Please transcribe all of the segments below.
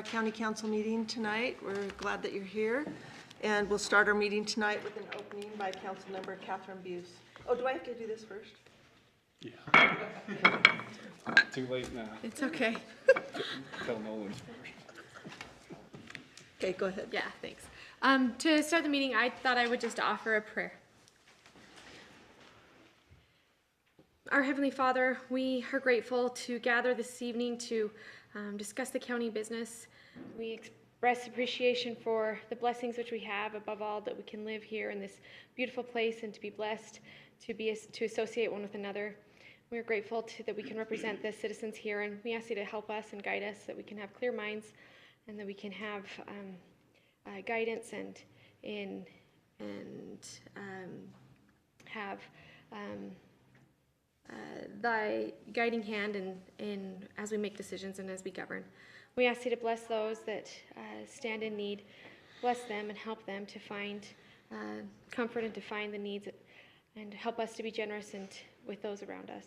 our county council meeting tonight. We're glad that you're here. And we'll start our meeting tonight with an opening by council member Catherine Buse. Oh, do I have to do this first? Yeah. Too late now. It's okay. Tell Nolan first. Okay, go ahead. Yeah, thanks. To start the meeting, I thought I would just offer a prayer. Our Heavenly Father, we are grateful to gather this evening to discuss the county business. We express appreciation for the blessings which we have, above all, that we can live here in this beautiful place and to be blessed to associate one with another. We are grateful that we can represent the citizens here, and we ask you to help us and guide us, that we can have clear minds and that we can have guidance and have thy guiding hand in as we make decisions and as we govern. We ask you to bless those that stand in need, bless them and help them to find comfort and to find the needs, and help us to be generous and with those around us.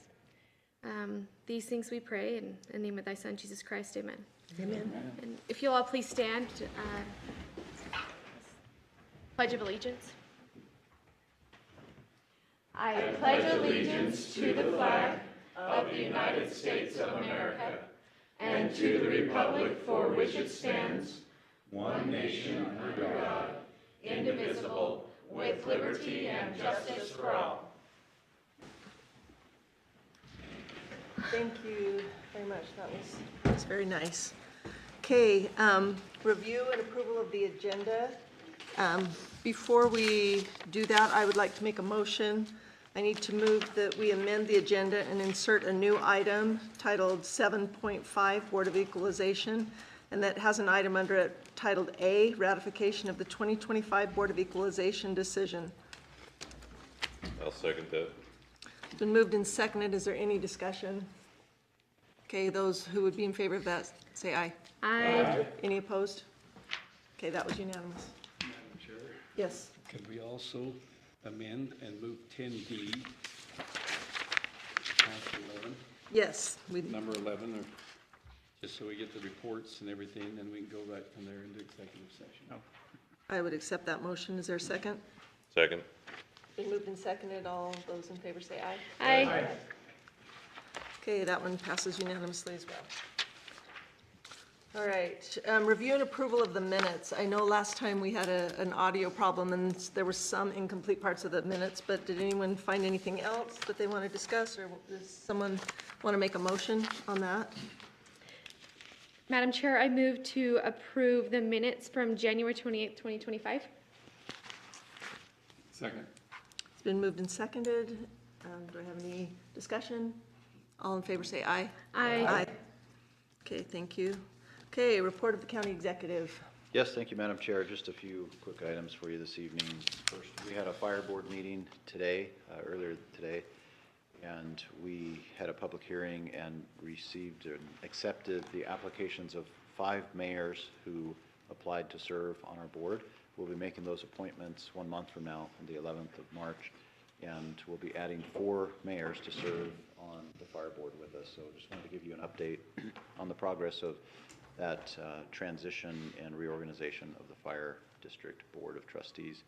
These things we pray in the name of thy Son, Jesus Christ, amen. Amen. And if you'll all please stand, Pledge of Allegiance. I pledge allegiance to the flag of the United States of America and to the republic for which it stands, one nation under God, indivisible, with liberty and justice for all. Thank you very much. That was very nice. Okay, review and approval of the agenda. Before we do that, I would like to make a motion. I need to move that we amend the agenda and insert a new item titled 7.5 Board of Equalization, and that has an item under it titled A, Ratification of the 2025 Board of Equalization Decision. I'll second that. It's been moved and seconded. Is there any discussion? Okay, those who would be in favor of that, say aye. Aye. Any opposed? Okay, that was unanimous. Madam Chair, Yes. could we also amend and move 10D past 11, Yes, we, number 11, or just so we get the reports and everything, then we can go right from there into executive session. I would accept that motion. Is there a second? Second. Been moved and seconded. All those in favor say aye. Aye. Okay, that one passes unanimously as well. All right, review and approval of the minutes. I know last time we had an audio problem and there were some incomplete parts of the minutes, but did anyone find anything else that they want to discuss, or does someone want to make a motion on that? Madam Chair, I move to approve the minutes from January 28th, 2025. Second. It's been moved and seconded. Do I have any discussion? All in favor say aye. Aye. Okay, thank you. Okay, report of the county executive. Yes, thank you, Madam Chair. Just a few quick items for you this evening. First, we had a fire board meeting today, earlier today, and we had a public hearing and received and accepted the applications of 5 mayors who applied to serve on our board. We'll be making those appointments 1 month from now, on the 11th of March, and we'll be adding 4 mayors to serve on the fire board with us. So just wanted to give you an update on the progress of that transition and reorganization of the Fire District Board of Trustees.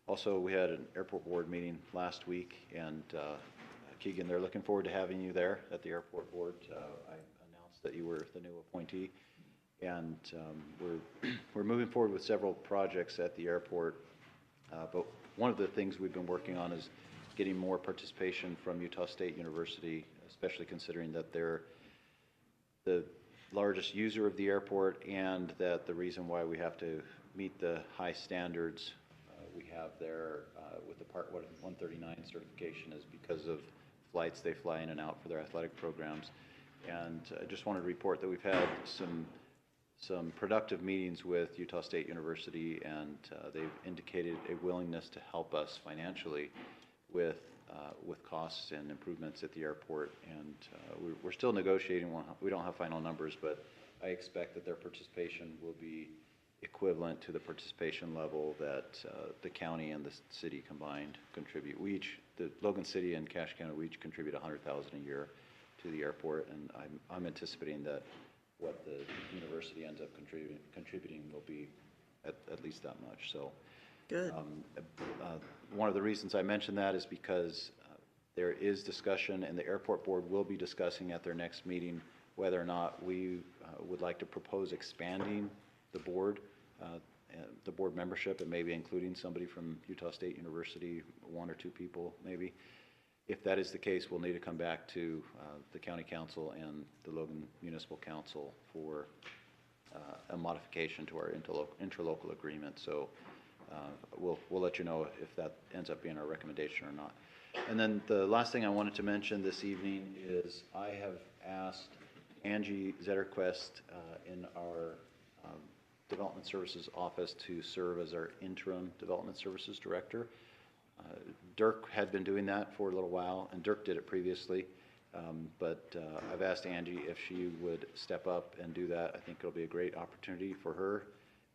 Also, we had an airport board meeting last week, and Keegan, they're looking forward to having you there at the airport board. I announced that you were the new appointee, and we're moving forward with several projects at the airport, but one of the things we've been working on is getting more participation from Utah State University, especially considering that they're the largest user of the airport, and that the reason why we have to meet the high standards we have there with the Part 139 certification is because of flights they fly in and out for their athletic programs. And I just wanted to report that we've had some productive meetings with Utah State University, and they've indicated a willingness to help us financially with costs and improvements at the airport, and we're still negotiating. We don't have final numbers, but I expect that their participation will be equivalent to the participation level that the county and the city combined contribute. The Logan City and Cache County, we each contribute $100,000 a year to the airport, and I'm anticipating that what the university ends up contributing will be at least that much, so. Good. One of the reasons I mention that is because there is discussion, and the airport board will be discussing at their next meeting whether or not we would like to propose expanding the board membership, and maybe including somebody from Utah State University, 1 or 2 people maybe. If that is the case, we'll need to come back to the county council and the Logan Municipal Council for a modification to our interlocal agreement. So we'll let you know if that ends up being our recommendation or not. And then the last thing I wanted to mention this evening is I have asked Angie Zetterquist in our Development Services office to serve as our interim Development Services Director. Dirk had been doing that for a little while, and Dirk did it previously, but I've asked Angie if she would step up and do that. I think it'll be a great opportunity for her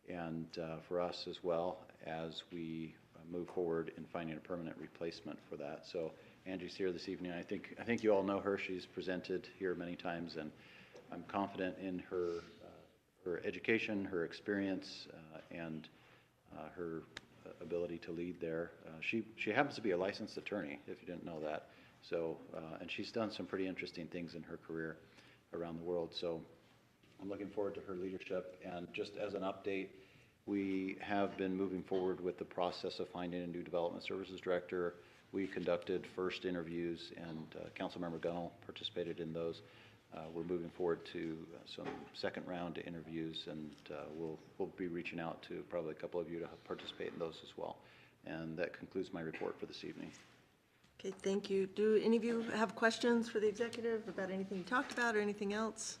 and for us as well as we move forward in finding a permanent replacement for that. So Angie's here this evening. I think you all know her. She's presented here many times, and I'm confident in her education, her experience, and her ability to lead there. She happens to be a licensed attorney, if you didn't know that. So, and she's done some pretty interesting things in her career around the world. So I'm looking forward to her leadership. And just as an update, we have been moving forward with the process of finding a new Development Services Director. We conducted first interviews, and Councilmember Gunnell participated in those. We're moving forward to some second round interviews, and we'll be reaching out to probably a couple of you to participate in those as well. And that concludes my report for this evening. Okay, thank you. Do any of you have questions for the executive about anything you talked about or anything else?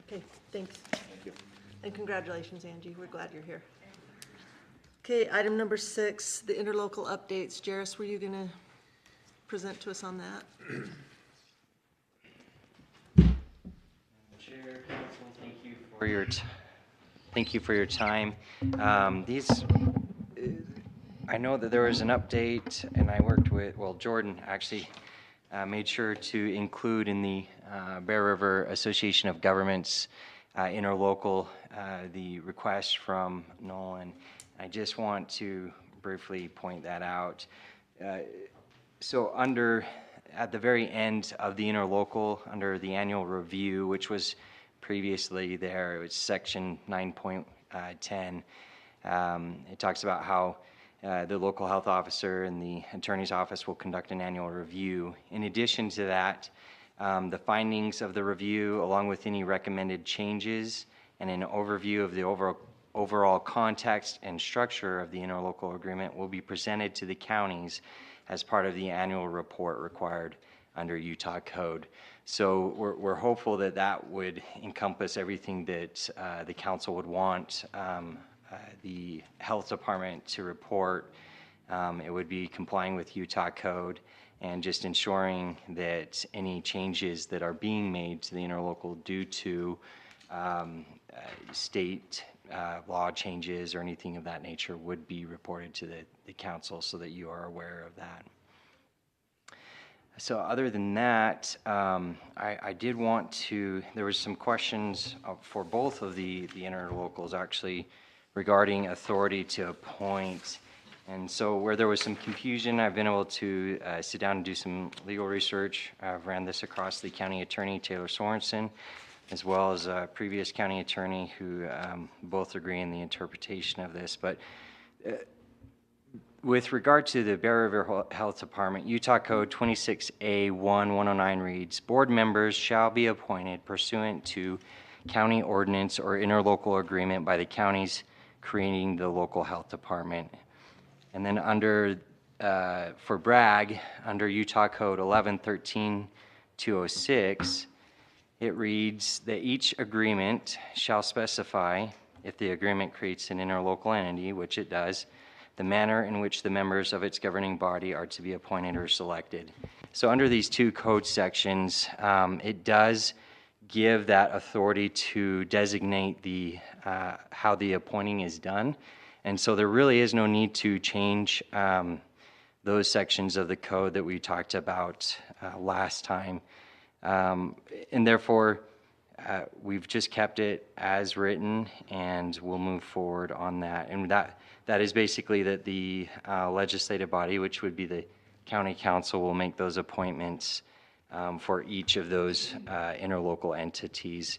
Okay, thanks. Thank you. And congratulations, Angie. We're glad you're here. Okay, item number 6, the interlocal updates. Jairus, were you going to present to us on that? Chair, Council, thank you for your time. I know that there was an update, and I worked with, well, Jordan actually made sure to include in the Bear River Association of Governments interlocal the request from Nolan. I just want to briefly point that out. So at the very end of the interlocal, under the annual review, which was previously there, it was section 9.10. It talks about how the local health officer and the attorney's office will conduct an annual review. In addition to that, the findings of the review, along with any recommended changes and an overview of the overall context and structure of the interlocal agreement, will be presented to the counties as part of the annual report required under Utah code. So we're hopeful that that would encompass everything that the council would want the health department to report. It would be complying with Utah code and just ensuring that any changes that are being made to the interlocal due to state law changes or anything of that nature would be reported to the council so that you are aware of that. So other than that, I did want to, there was some questions for both of the interlocals actually regarding authority to appoint. And so where there was some confusion, I've been able to sit down and do some legal research. I've ran this across the county attorney, Taylor Sorensen, as well as a previous county attorney who both agree in the interpretation of this. But with regard to the Bear River Health Department, Utah Code 26A1-109 reads, board members shall be appointed pursuant to county ordinance or interlocal agreement by the counties creating the local health department. And then under, for Bragg, under Utah Code 1113-206, it reads that each agreement shall specify, if the agreement creates an interlocal entity, which it does, the manner in which the members of its governing body are to be appointed or selected. So under these two code sections, it does give that authority to designate the how the appointing is done. And so there really is no need to change those sections of the code that we talked about last time. And therefore, we've just kept it as written, and we'll move forward on that. And that is basically that the legislative body, which would be the county council, will make those appointments for each of those interlocal entities.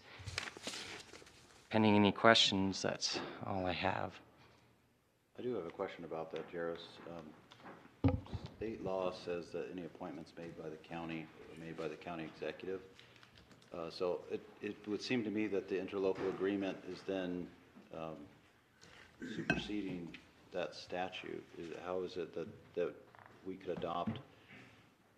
Pending any questions, that's all I have. I do have a question about that, Jairus. State law says that any appointments made by the county are made by the county executive. So it would seem to me that the interlocal agreement is then superseding that statute. How is it that we could adopt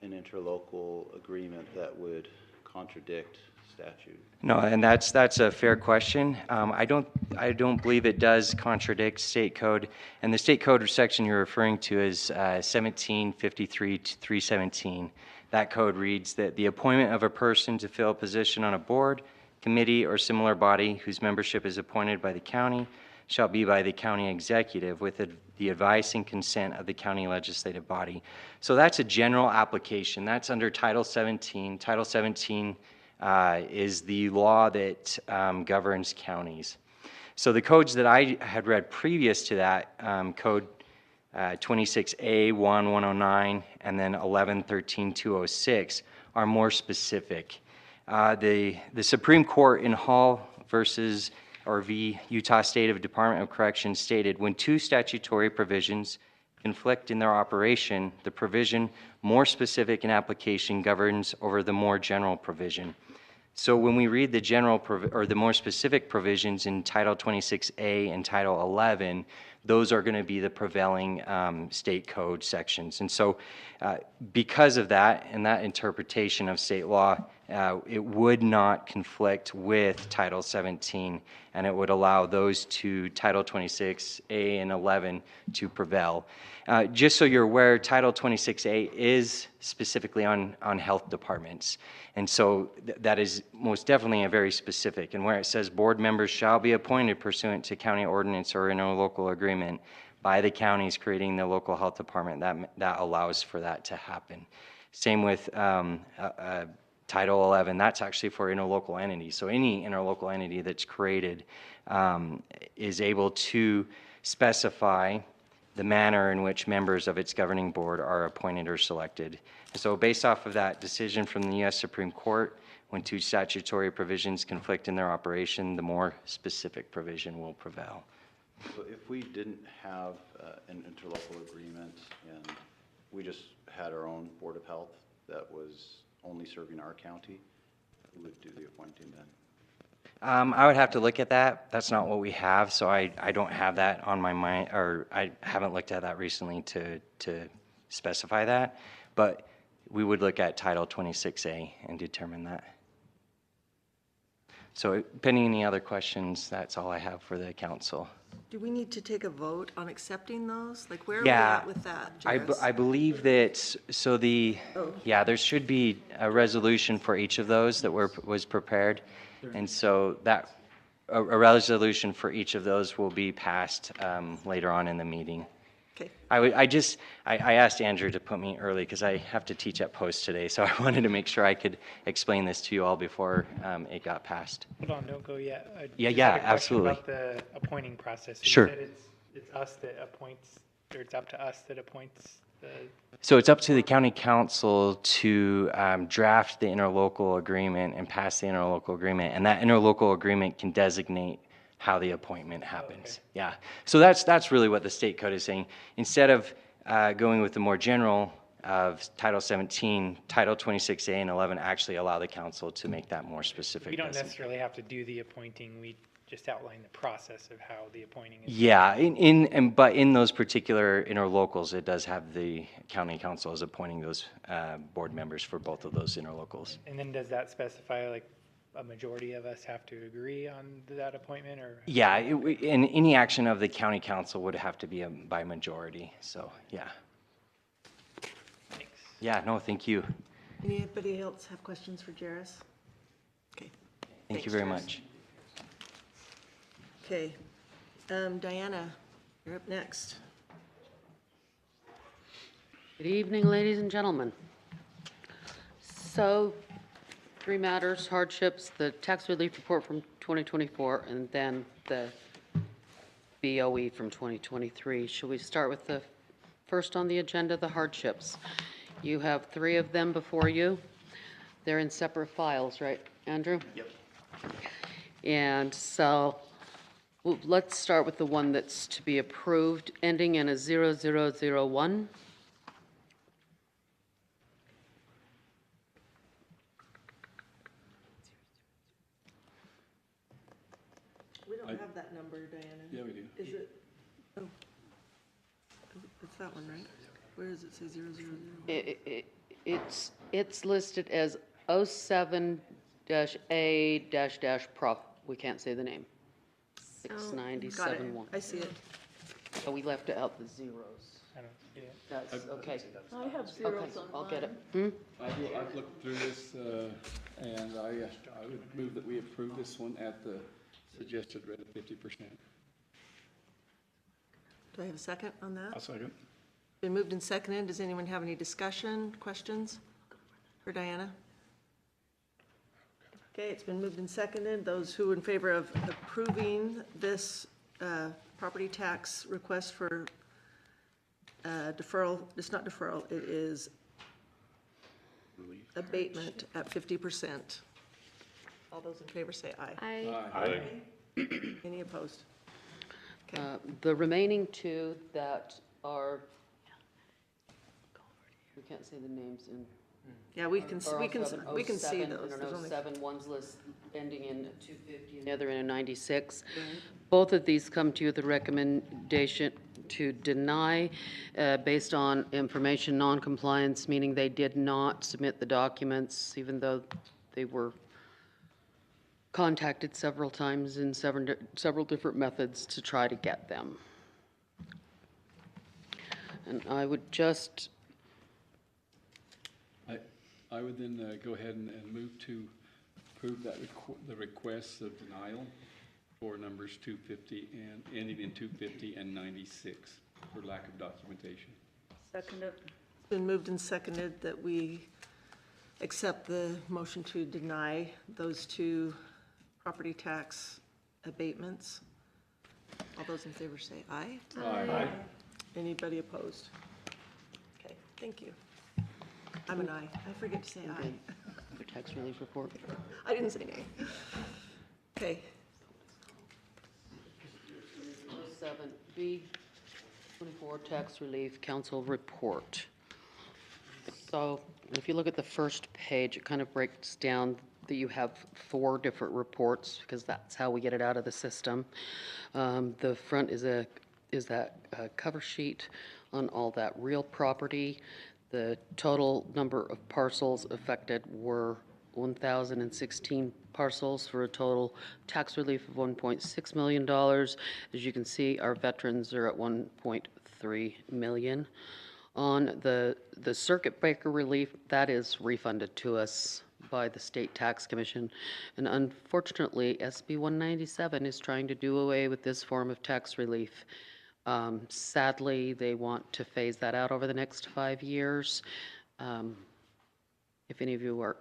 an interlocal agreement that would contradict statute? No, and that's a fair question. I don't believe it does contradict state code, and the state code section you're referring to is 1753 to 317. That code reads that the appointment of a person to fill a position on a board, committee, or similar body whose membership is appointed by the county shall be by the county executive with the advice and consent of the county legislative body. So that's a general application. That's under Title 17. Title 17 is the law that governs counties. So the codes that I had read previous to that, code 26A 109 and then 1113-206 are more specific. The Supreme Court in Hall v. Utah State Department of Corrections stated, when two statutory provisions conflict in their operation, the provision more specific in application governs over the more general provision. So when we read the general or the more specific provisions in Title 26A and Title 11, those are going to be the prevailing state code sections. And so because of that and that interpretation of state law, it would not conflict with Title 17, and it would allow those two, Title 26A and 11, to prevail. Just so you're aware, Title 26A is specifically on health departments. And so that is most definitely a very specific. And where it says board members shall be appointed pursuant to county ordinance or interlocal agreement by the counties creating the local health department, that allows for that to happen. Same with Title 11, that's actually for interlocal entities. So any interlocal entity that's created is able to specify the manner in which members of its governing board are appointed or selected. So based off of that decision from the U.S. Supreme Court, when two statutory provisions conflict in their operation, the more specific provision will prevail. So if we didn't have an interlocal agreement and we just had our own Board of Health that was only serving our county, who would do the appointing then? I would have to look at that. That's not what we have, so I don't have that on my mind, or I haven't looked at that recently to specify that. But we would look at Title 26A and determine that. So pending any other questions, that's all I have for the council. Do we need to take a vote on accepting those? Like, where are Yeah, we at with that, Jairus? I believe that, so yeah, there should be a resolution for each of those that was prepared. And so that, a resolution for each of those will be passed later on in the meeting. Okay. I asked Andrew to put me early because I have to teach at Post today, so I wanted to make sure I could explain this to you all before it got passed. Hold on, don't go yet. I Yeah, just yeah, had a question absolutely. About the appointing process. So Sure. You said it's us that appoints, or it's up to us that appoints the. So it's up to the county council to draft the interlocal agreement and pass the interlocal agreement, and that interlocal agreement can designate how the appointment happens. Okay. Yeah. So that's really what the state code is saying. Instead of going with the more general of Title 17, Title 26A and 11 actually allow the council to make that more specific. We don't necessarily have to do the appointing. We just outline the process of how the appointing is. Yeah, but in those particular interlocals, it does have the county council as appointing those board members for both of those interlocals. And then does that specify, like, a majority of us have to agree on that appointment, or? Yeah, and any action of the county council would have to be by majority, so, yeah. Thanks. Yeah, no, thank you. Anybody else have questions for Jairus? Okay. Thank you Thanks, very Jairus. much. Okay. Diana, you're up next. Good evening, ladies and gentlemen. So three matters, hardships, the tax relief report from 2024, and then the BOE from 2023. Should we start with the first on the agenda, the hardships? You have three of them before you. They're in separate files, right, Andrew? Yep. And so let's start with the one that's to be approved, ending in a 0001. We don't I- have that number, Diana. Yeah, we do. Is it, oh, it's that one, right? Where does it say 000? It's listed as 07-A-Prop, we can't say the name. Got it. 6971. I see it. So we left out the zeros. I don't see it. That's, okay. I have Okay, I'll get it. Hmm? I've looked through this, and I would move that we approve this one at the suggested rate of 50%. Do I have a second on that? second. Been moved and seconded. Does anyone have any discussion, questions for Diana? Okay, it's been moved and seconded. Those who are in favor of approving this property tax request for deferral, it's not deferral, it is abatement at 50%. All those in favor say aye. I, Any opposed? Okay. The remaining two that are, we can't say the names in. Yeah, we can see those. No, There's only- 07, one's list ending in 250 and the other in a 96. Both of these come to you with the recommendation to deny based on information non-compliance, meaning they did not submit the documents, even though they were contacted several times in several different methods to try to get them. And I would just, I would then go ahead and move to approve that the requests of denial for numbers 250 and ending in 250 and 96 for lack of documentation. Second. It's been moved and seconded that we accept the motion to deny those two property tax abatements. All those in favor say aye. Aye. Anybody opposed? Okay, thank you. I'm an aye. I forget to say aye. the tax relief report. I didn't say nay. Okay, 7B, 24 tax relief council report. So if you look at the first page, it kind of breaks down that you have 4 different reports because that's how we get it out of the system. The front is that cover sheet on all that real property. The total number of parcels affected were 1,016 parcels for a total tax relief of $1.6 million. As you can see, our veterans are at 1.3 million. On the circuit breaker relief, that is refunded to us by the State Tax Commission. And unfortunately, SB 197 is trying to do away with this form of tax relief. Sadly, they want to phase that out over the next 5 years. If any of you are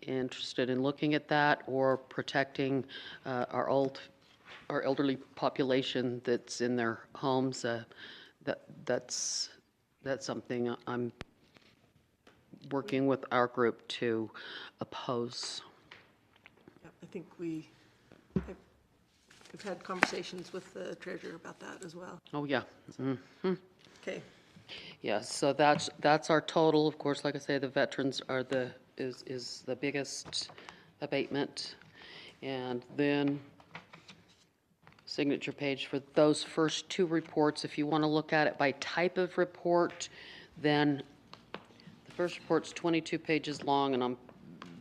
interested in looking at that or protecting our elderly population that's in their homes, that's something I'm working with our group to oppose. yep, I think we've had conversations with the treasurer about that as well. Oh, yeah. Okay, Yeah, so that's our total. Of course, like I say, the veterans are is the biggest abatement. And then signature page for those first 2 reports. If you want to look at it by type of report, then the first report's 22 pages long, and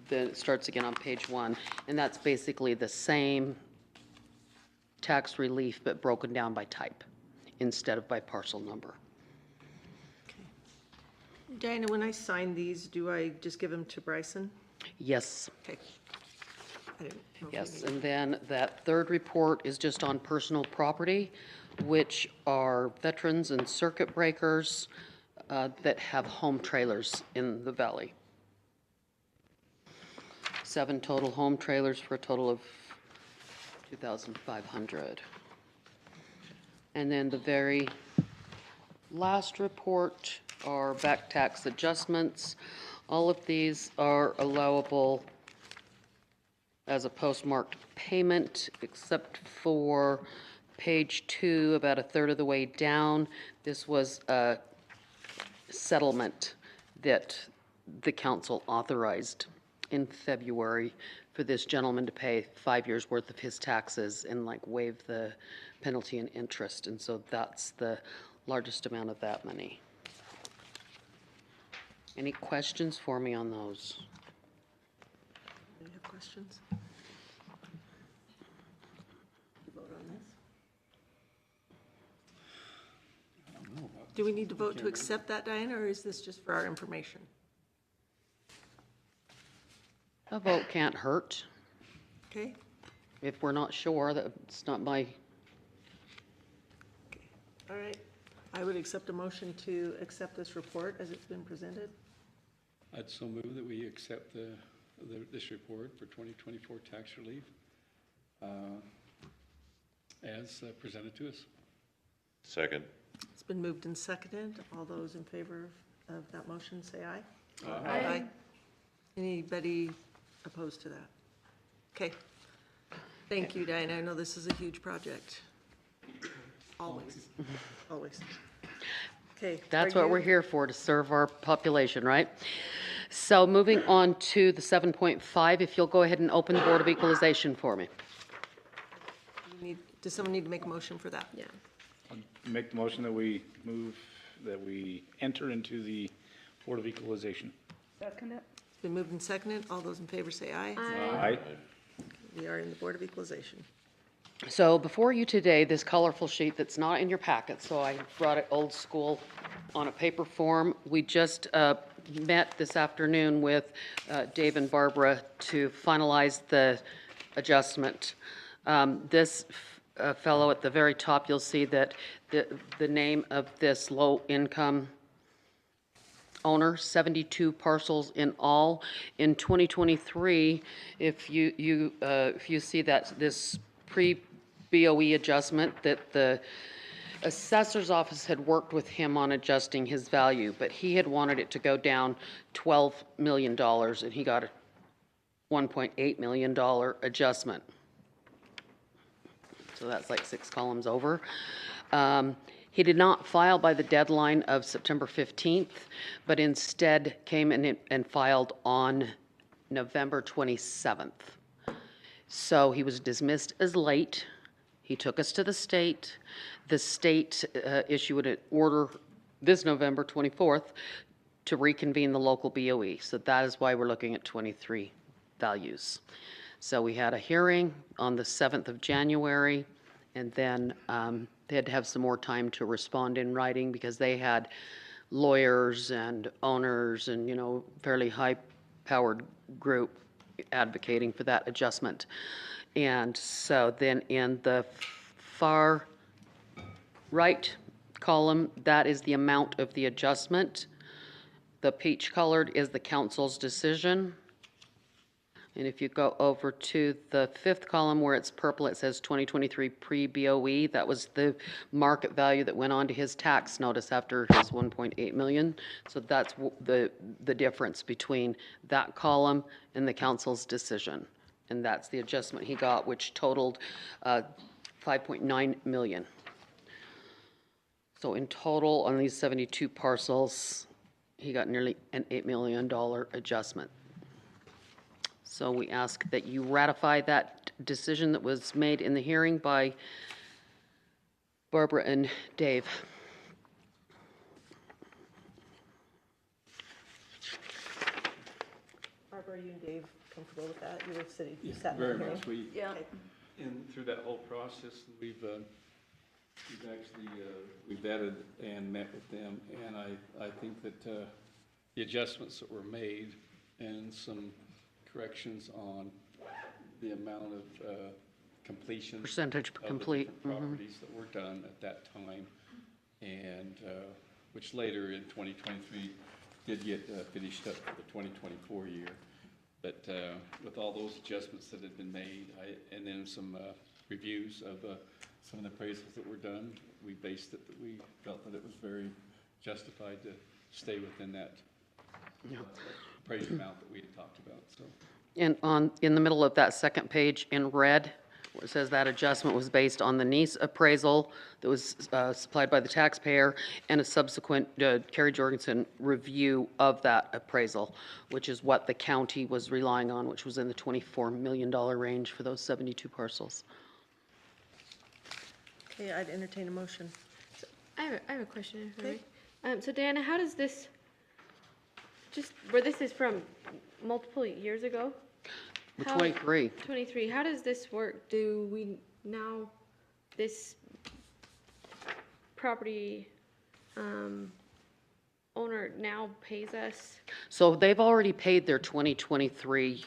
then it starts again on page 1. And that's basically the same tax relief, but broken down by type instead of by parcel number. Diana, when I sign these, do I just give them to Bryson? Yes. Okay. I didn't know if you Yes, needed- and then that third report is just on personal property, which are veterans and circuit breakers that have home trailers in the valley. 7 total home trailers for a total of 2,500. And then the very last report are back tax adjustments. All of these are allowable as a postmarked payment, except for page 2, about a third of the way down. This was a settlement that the council authorized in February for this gentleman to pay 5 years' worth of his taxes and like waive the penalty and interest. And so that's the largest amount of that money. Any questions for me on those? Any have questions? Vote on this? I don't know about Do we need to vote to accept that, Diana, or is this just for our information? A vote can't hurt. Okay, If we're not sure, that's not my, all right. I would accept a motion to accept this report as it's been presented. I'd so move that we accept this report for 2024 tax relief as presented to us. Second. It's been moved and seconded. All those in favor of that motion, say aye. Aye. Anybody opposed to that? Okay. Thank you, Diana. I know this is a huge project. Always, always. Okay. that's are what you- we're here for, to serve our population, right? So moving on to the 7.5, if you'll go ahead and open the Board of Equalization for me. Does someone need to make a motion for that? Yeah. Make the motion that we move, that we enter into the Board of Equalization. It's been moved and seconded. All those in favor say aye. Aye. We are in the Board of Equalization. So before you today, this colorful sheet that's not in your packet, so I brought it old school on a paper form. We just met this afternoon with Dave and Barbara to finalize the adjustment. This fellow at the very top, you'll see that the name of this low-income owner, 72 parcels in all. In 2023, if you see that this pre-BOE adjustment, that the assessor's office had worked with him on adjusting his value, but he had wanted it to go down $12 million, and he got a $1.8 million adjustment. So that's like 6 columns over. He did not file by the deadline of September 15th, but instead came in and filed on November 27th. So he was dismissed as late. He took us to the state. The state issued an order this November 24th to reconvene the local BOE. So that is why we're looking at 23 values. So we had a hearing on the 7th of January, and then they had to have some more time to respond in writing because they had lawyers and owners and, fairly high-powered group advocating for that adjustment. And so then in the far right column, that is the amount of the adjustment. The peach-colored is the council's decision. And if you go over to the 5th column where it's purple, it says 2023 pre-BOE. That was the market value that went on to his tax notice after his 1.8 million. So that's the difference between that column and the council's decision. And that's the adjustment he got, which totaled 5.9 million. So in total, on these 72 parcels, he got nearly an $8 million adjustment. So we ask that you ratify that decision that was made in the hearing by Barbara and Dave. Barbara, are you and Dave comfortable with that? You were sitting, you Yeah, sat in very the hearing. much. We, Yeah. through that whole process, we've actually, we vetted and met with them, and I think that the adjustments that were made and some corrections on the amount of completion. Percentage of the complete, different properties that were done at that time, and which later in 2023 did get finished up for the 2024 year. But with all those adjustments that had been made, and then some reviews of some of the appraisals that were done, we based it, that we felt that it was very justified to stay within that appraised amount that we had talked about, so. And in the middle of that second page in red, where it says that adjustment was based on the NICE appraisal that was supplied by the taxpayer and a subsequent Kerry Jorgensen review of that appraisal, which is what the county was relying on, which was in the $24 million range for those 72 parcels. Okay, I'd entertain a motion. I have a question. if I Okay. may. So Diana, how does this, just where this is from multiple years ago? The How- 23. 23, how does this work? Do we now, this property owner now pays us? So they've already paid their 2023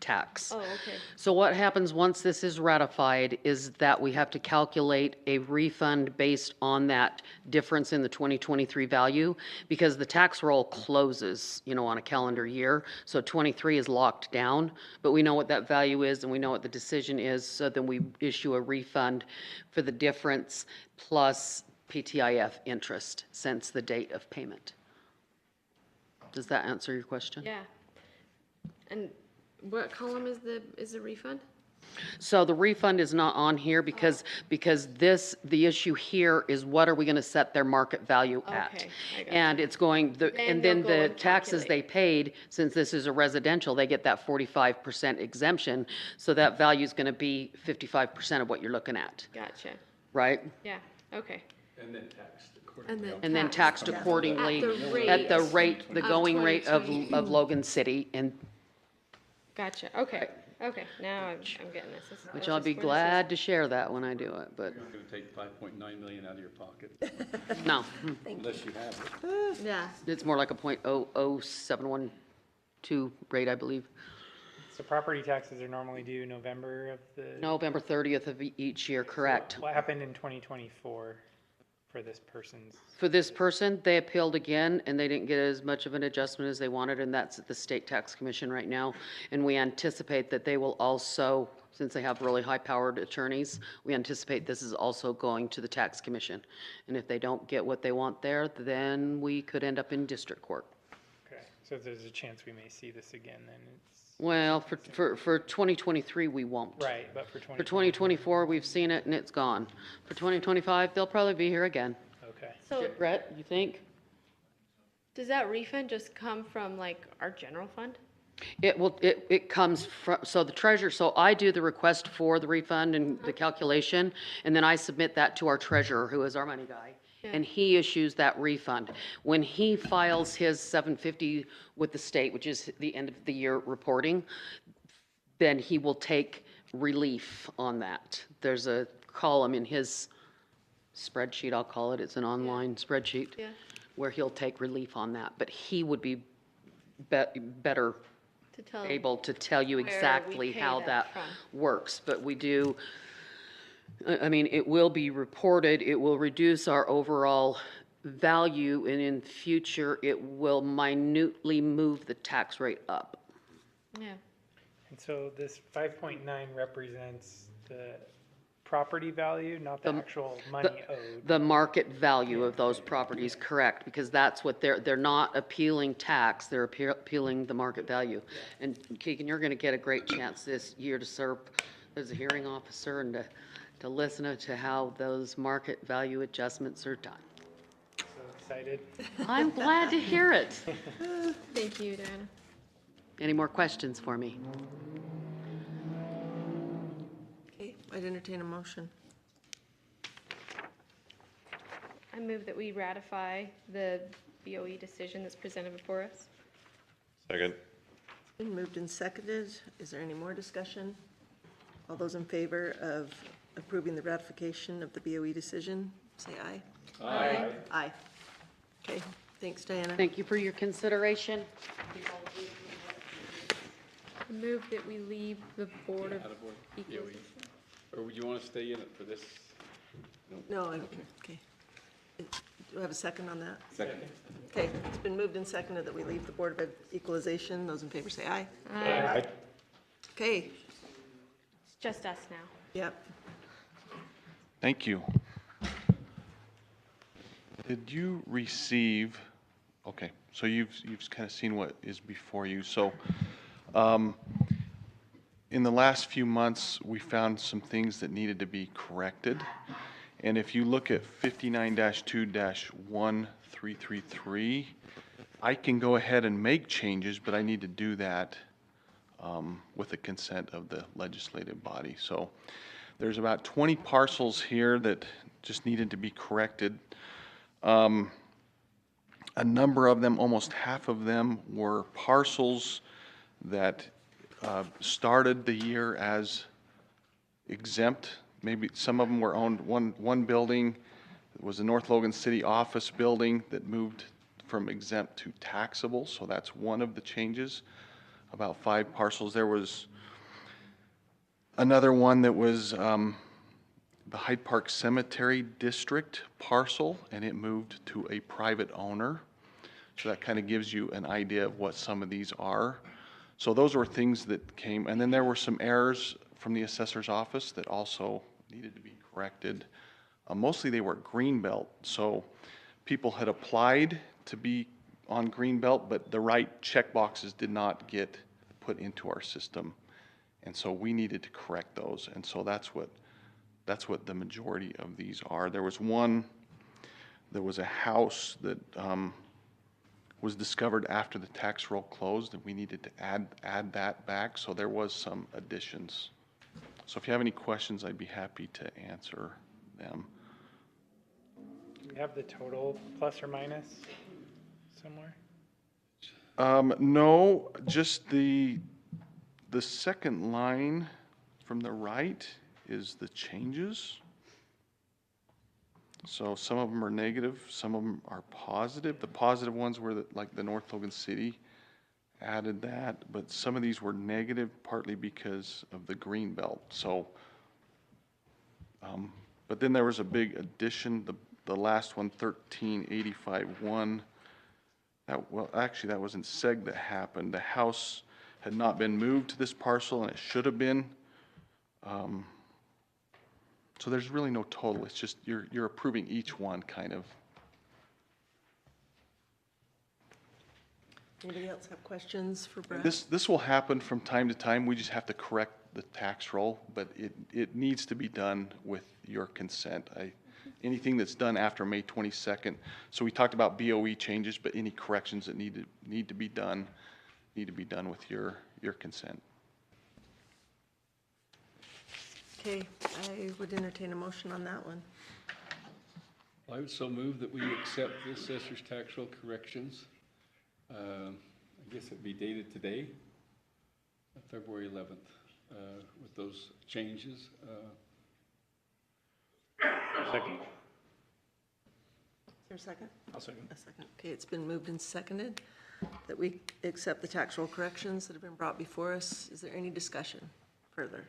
tax. Oh, okay. So what happens once this is ratified is that we have to calculate a refund based on that difference in the 2023 value, because the tax roll closes, on a calendar year. So 23 is locked down, but we know what that value is and we know what the decision is, so then we issue a refund for the difference plus PTIF interest since the date of payment. Does that answer your question? Yeah. And what column is the refund? So the refund is not on here because the issue here is what are we gonna set their market value at? Okay, I got And it's going, and then you'll go the and taxes they calculate. paid, since this is a residential, they get that 45% exemption. So that value is gonna be 55% of what you're looking at, Gotcha. right? Yeah, okay. And then taxed accordingly. And then taxed accordingly At the at rate the of going rate of 2020. Logan City, and, Gotcha, okay, okay, now I'm getting this. This is- which this I'll is be where this is. glad to share that when I do it, but You're not gonna take 5.9 million out of your pocket no. unless you have it. Yeah, It's more like a .00712 rate, I believe. So property taxes are normally due November of the. November 30th of each year, correct. What happened in 2024 for this person's? For this person, they appealed again, and they didn't get as much of an adjustment as they wanted, and that's at the State Tax Commission right now. And we anticipate that they will also, since they have really high-powered attorneys, we anticipate this is also going to the Tax Commission. And if they don't get what they want there, then we could end up in district court. Okay, so there's a chance we may see this again then. Well, for 2023, we won't. Right, but for For 2024, we've seen it and it's gone. For 2025, they'll probably be here again. Okay. so Brett, you think? does that refund just come from like our general fund? It comes from, so the treasurer, so I do the request for the refund and the calculation, and then I submit that to our treasurer, who is our money guy. And he issues that refund. When he files his 750 with the state, which is the end of the year reporting, then he will take relief on that. There's a column in his spreadsheet, I'll call it, it's an online spreadsheet, Yeah. where he'll take relief on that. But he would be better To tell. able to tell you where we exactly pay how that that from. works. But we do, I mean, it will be reported, it will reduce our overall value, and in future, it will minutely move the tax rate up. Yeah, And so this 5.9 represents the property value, not the actual money owed. The market value of those properties, correct, because that's what they're not appealing tax, they're appealing the market value. And Keegan, you're gonna get a great chance this year to serve as a hearing officer and to listen to how those market value adjustments are done. So excited. I'm glad to hear it. thank you, Diana. Any more questions for me? Okay, I'd entertain a motion. I move that we ratify the BOE decision that's presented before us. Second. Been moved and seconded. Is there any more discussion? All those in favor of approving the ratification of the BOE decision, say aye. Aye. Aye. Okay, thanks, Diana. Thank you for your consideration. I move that we leave the Board of Out of order. Equalization. Or would you want to stay in it for this? No, I don't care. Okay. Do I have a second on that? Second. Okay, it's been moved and seconded that we leave the Board of Equalization. Those in favor say aye. Aye. Okay, It's just us now. yep. Thank you. Did you receive, okay, so you've kind of seen what is before you. So in the last few months, we found some things that needed to be corrected. And if you look at 59-2-1333, I can go ahead and make changes, but I need to do that with the consent of the legislative body. So there's about 20 parcels here that just needed to be corrected. A number of them, almost half of them, were parcels that started the year as exempt. Maybe some of them were owned, one building was a North Logan City office building that moved from exempt to taxable, so that's one of the changes. About 5 parcels. There was another one that was the Hyde Park Cemetery District parcel, and it moved to a private owner. So that kind of gives you an idea of what some of these are. So those were things that came, and then there were some errors from the assessor's office that also needed to be corrected. Mostly they were Greenbelt, so people had applied to be on Greenbelt, but the right check boxes did not get put into our system. And so we needed to correct those, and so that's what the majority of these are. There was a house that was discovered after the tax roll closed, and we needed to add that back, so there was some additions. So if you have any questions, I'd be happy to answer them. Do we have the total plus or minus somewhere? No, just the second line from the right is the changes. So some of them are negative, some of them are positive. The positive ones were like the North Logan City added that, but some of these were negative partly because of the green belt. So, but then there was a big addition, the last one, 1385-1. Well, actually, that was in SEG that happened. The house had not been moved to this parcel, and it should have been. So there's really no total. It's just you're approving each one, kind of. Anybody else have questions for Brad? This will happen from time to time. We just have to correct the tax roll, but it needs to be done with your consent. Anything that's done after May 22nd. So we talked about BOE changes, but any corrections that need to be done with your consent. Okay, I would entertain a motion on that one. I would so move that we accept the assessor's tax roll corrections. I guess it'd be dated today, February 11th, with those changes. Second. Is there a second? I'll second. A second. Okay, it's been moved and seconded that we accept the tax roll corrections that have been brought before us. Is there any discussion further?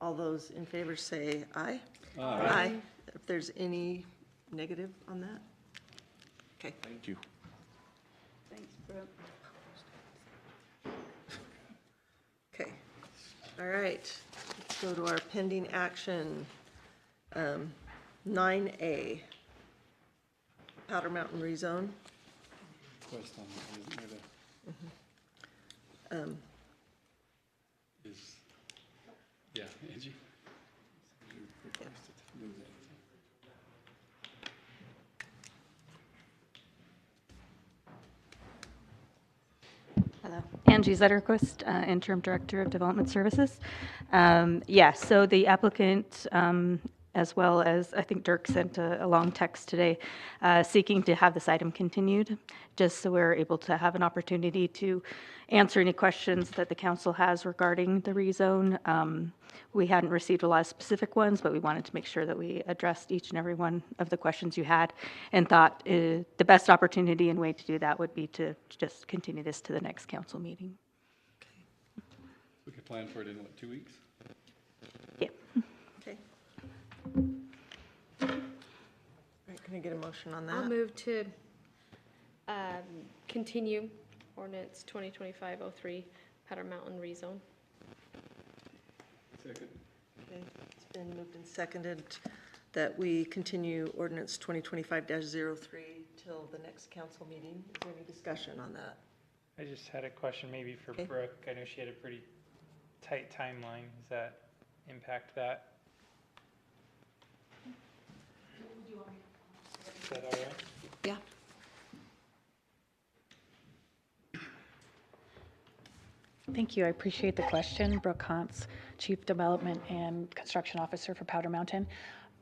All those in favor say aye. Aye. Aye. If there's any negative on that? Okay. Thank you. Thanks, Brett. Okay, all right, let's go to our pending action. 9A, Powder Mountain rezone. Request on that, isn't there? Yeah, Angie? You requested to move that. Hello, Angie Zetterquist, Interim Director of Development Services. Yes, so the applicant, as well as, I think Dirk sent a long text today, seeking to have this item continued, just so we're able to have an opportunity to answer any questions that the council has regarding the rezone. We hadn't received a lot of specific ones, but we wanted to make sure that we addressed each and every one of the questions you had, and thought the best opportunity and way to do that would be to just continue this to the next council meeting. We could plan for it in, what, 2 weeks? Yeah. Okay. All right, Can I get a motion on that? I'll move to continue ordinance 2025-03, Powder Mountain rezone. Second. Okay, it's been moved and seconded that we continue ordinance 2025-03 till the next council meeting. Is there any discussion on that? I just had a question maybe for Okay. Brooke. I know she had a pretty tight timeline. Does that impact that? Is that all right? Yeah. Thank you. I appreciate the question. Brooke Hantz, Chief Development and Construction Officer for Powder Mountain.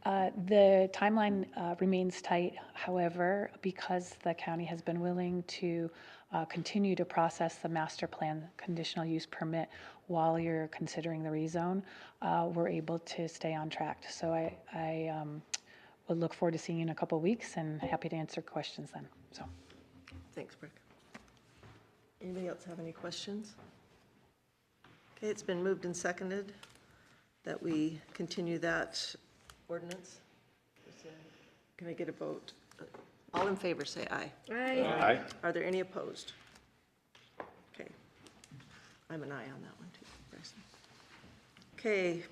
The timeline remains tight. However, because the county has been willing to continue to process the master plan conditional use permit while you're considering the rezone, we're able to stay on track. So I will look forward to seeing you in a couple of weeks and happy to answer questions then. So, Thanks, Brooke. Anybody else have any questions? Okay, it's been moved and seconded that we continue that ordinance. Can I get a vote? All in favor, say aye. Aye. Aye. Are there any opposed? Okay. I'm an aye on that one too, Bryson. Okay,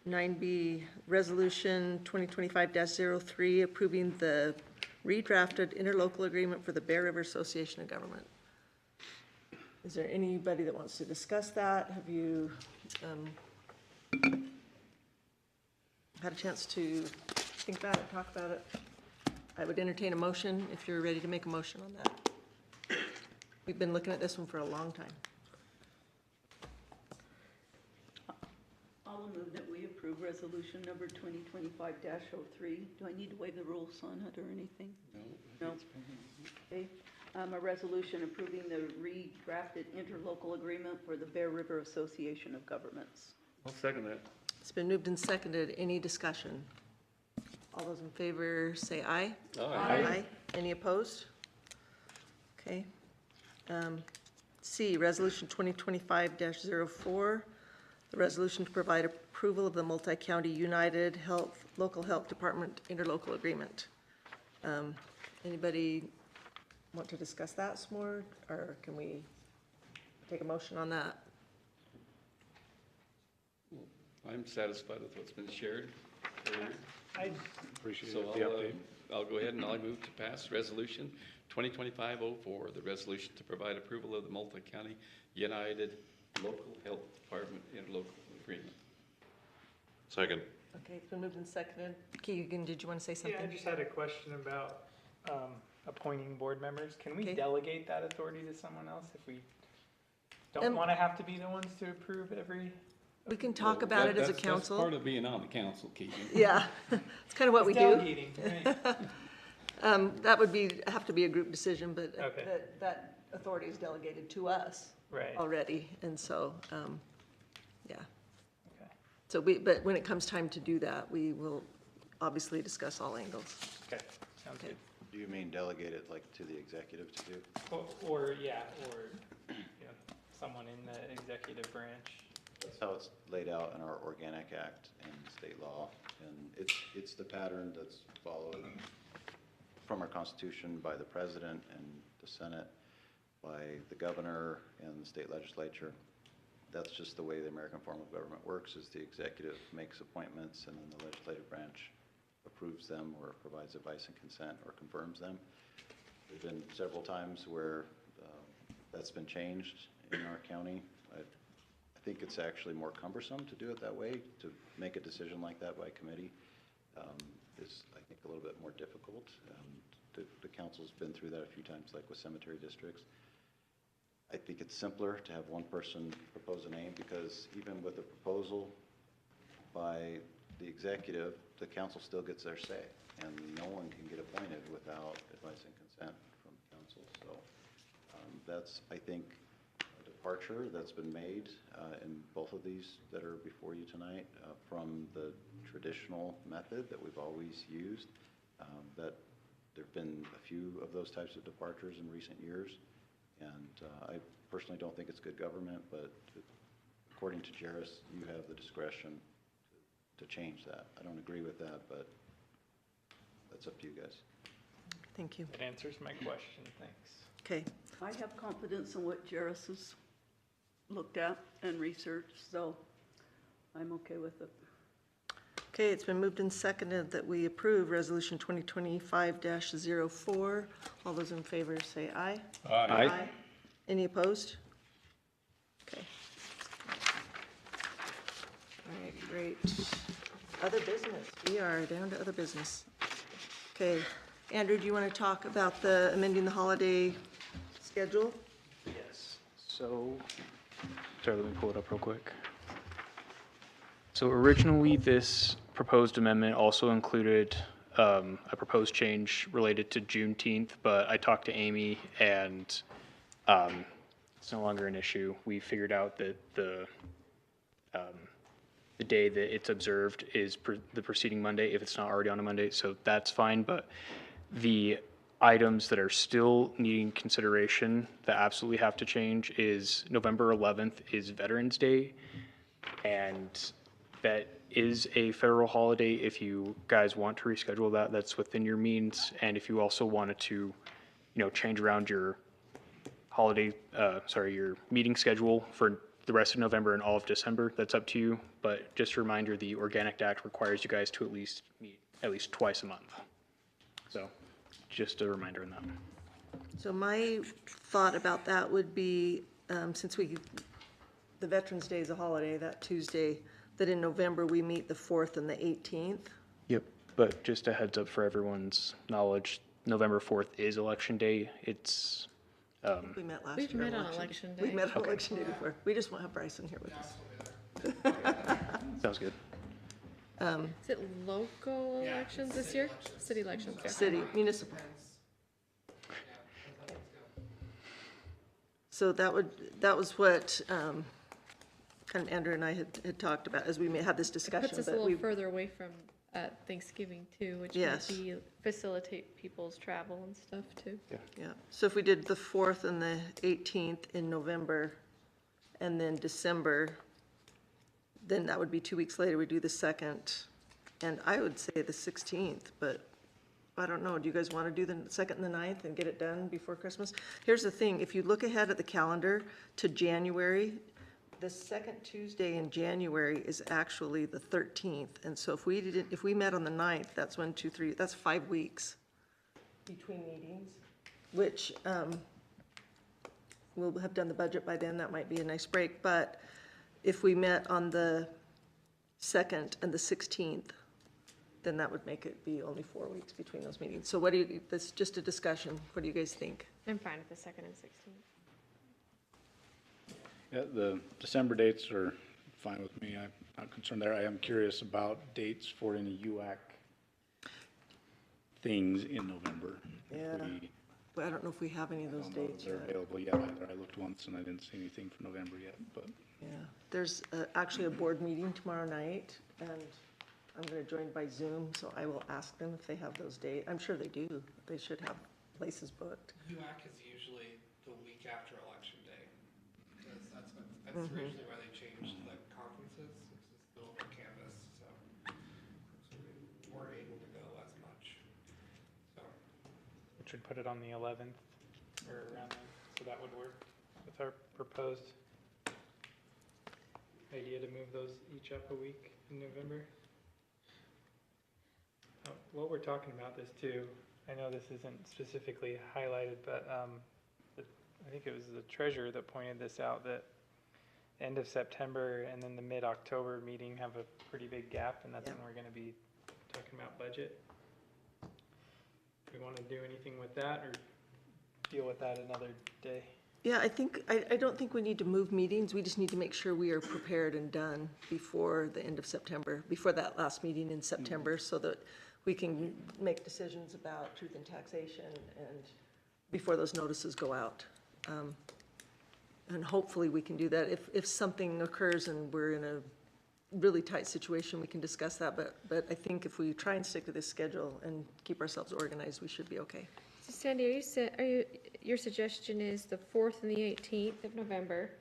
9B, Resolution 2025-03, approving the redrafted interlocal agreement for the Bear River Association of Government. Is there anybody that wants to discuss that? Have you had a chance to think about it, talk about it? I would entertain a motion if you're ready to make a motion on that. We've been looking at this one for a long time. I'll move that we approve resolution number 2025-03. Do I need to waive the rules on it or anything? No. No. Okay. A resolution approving the redrafted interlocal agreement for the Bear River Association of Governments. I'll second that. It's been moved and seconded. Any discussion? All those in favor say aye. Aye. Any opposed? Okay. C, Resolution 2025-04, the resolution to provide approval of the multi-county United Health, Local Health Department interlocal agreement. Anybody want to discuss that some more, or can we take a motion on that? I'm satisfied with what's been shared earlier. I Appreciate So the update. I'll go ahead and I'll move to pass Resolution 2025-04, the resolution to provide approval of the multi-county United Local Health Department interlocal agreement. Second. Okay, it's been moved and seconded. Keegan, did you want to say something? Yeah, I just had a question about appointing board members. Can we Okay. delegate that authority to someone else if we don't want to have to be the ones to approve every? We can talk about it as a That's council. part of being on the council, Keegan. Yeah, it's kind of what we do. Delegating, right. That would have to be a group decision, but Okay. that authority is delegated to us Right. already, and so, yeah. Okay. So but when it comes time to do that, we will obviously discuss all angles. Okay. Sounds Okay. good. Do you mean delegate it like to the executive to do? Or someone in the executive branch. That's how it's laid out in our Organic Act and state law. And it's the pattern that's followed from our Constitution by the President and the Senate, by the governor and the state legislature. That's just the way the American form of government works, is the executive makes appointments and then the legislative branch approves them or provides advice and consent or confirms them. There's been several times where that's been changed in our county. I think it's actually more cumbersome to do it that way. To make a decision like that by committee is, I think, a little bit more difficult. The council's been through that a few times, like with cemetery districts. I think it's simpler to have one person propose a name, because even with a proposal by the executive, the council still gets their say, and no one can get appointed without advice and consent from the council. So that's, I think, a departure that's been made in both of these that are before you tonight from the traditional method that we've always used. That there've been a few of those types of departures in recent years, and I personally don't think it's good government, but according to Jairus, you have the discretion to change that. I don't agree with that, but that's up to you guys. thank you. That answers my question, thanks. Okay, I have confidence in what Jairus has looked at and researched, so I'm okay with it. okay, it's been moved and seconded that we approve Resolution 2025-04. All those in favor say aye. Aye. Any opposed? Okay. All right, great. Other business, we are down to other business. Okay, Andrew, do you want to talk about the amending the holiday schedule? Yes. So, sorry, let me pull it up real quick. So originally, this proposed amendment also included a proposed change related to Juneteenth, but I talked to Amy and it's no longer an issue. We figured out that the day that it's observed is the preceding Monday, if it's not already on a Monday, so that's fine, but the items that are still needing consideration that absolutely have to change is November 11th is Veterans Day, and that is a federal holiday. If you guys want to reschedule that, that's within your means, and if you also wanted to, change around your holiday, your meeting schedule for the rest of November and all of December, that's up to you, but just a reminder, the Organic Act requires you guys to at least meet at least twice a month. So, just a reminder on that. So my thought about that would be, since the Veterans Day is a holiday, that Tuesday, that in November we meet the 4th and the 18th. Yep. But just a heads up for everyone's knowledge, November 4th is Election Day. It's, We met last We've year. met on Election Day. We've met on Election Day before. We just won't have Bryson here with us. sounds good. Is it local elections this year? City elections, yeah. City, municipal. So that was what kind of Andrew and I had talked about as we had this It discussion. puts us a but little we- further away from Thanksgiving too, which Yes. might facilitate people's travel and stuff too. Yeah, so if we did the 4th and the 18th in November, and then December, then that would be 2 weeks later, we do the 2nd, and I would say the 16th, but I don't know, do you guys want to do the 2nd and the 9th and get it done before Christmas? Here's the thing, if you look ahead at the calendar to January, the second Tuesday in January is actually the 13th, and so if we met on the 9th, that's 1, 2, 3, that's 5 weeks between meetings, which we'll have done the budget by then, that might be a nice break, but if we met on the 2nd and the 16th, then that would make it be only 4 weeks between those meetings. So that's just a discussion, what do you guys think? I'm fine with the 2nd and 16th. Yeah, the December dates are fine with me. I'm not concerned there. I am curious about dates for any UAC things in November. Yeah. But I don't know if we have any of those dates They're yet. available yet either. I looked once and I didn't see anything for November yet, but. Yeah, there's actually a board meeting tomorrow night, and I'm going to join by Zoom, so I will ask them if they have those dates. I'm sure they do. They should have places booked. UAC is usually the week after Election Day. That's usually why they changed the conferences, it's just the open canvas, so we weren't able to go as much. So, Which would put it on the 11th or around there, so that would work with our proposed idea to move those each up a week in November. While we're talking about this too, I know this isn't specifically highlighted, but I think it was the treasurer that pointed this out, that end of September and then the mid-October meeting have a pretty big gap, and that's when we're gonna be talking about budget. Do we want to do anything with that or deal with that another day? Yeah, I don't think we need to move meetings. We just need to make sure we are prepared and done before the end of September, before that last meeting in September, so that we can make decisions about truth and taxation and before those notices go out. And hopefully we can do that. If something occurs and we're in a really tight situation, we can discuss that. But I think if we try and stick to this schedule and keep ourselves organized, we should be okay. So Sandy, your suggestion is the 4th and the 18th of November,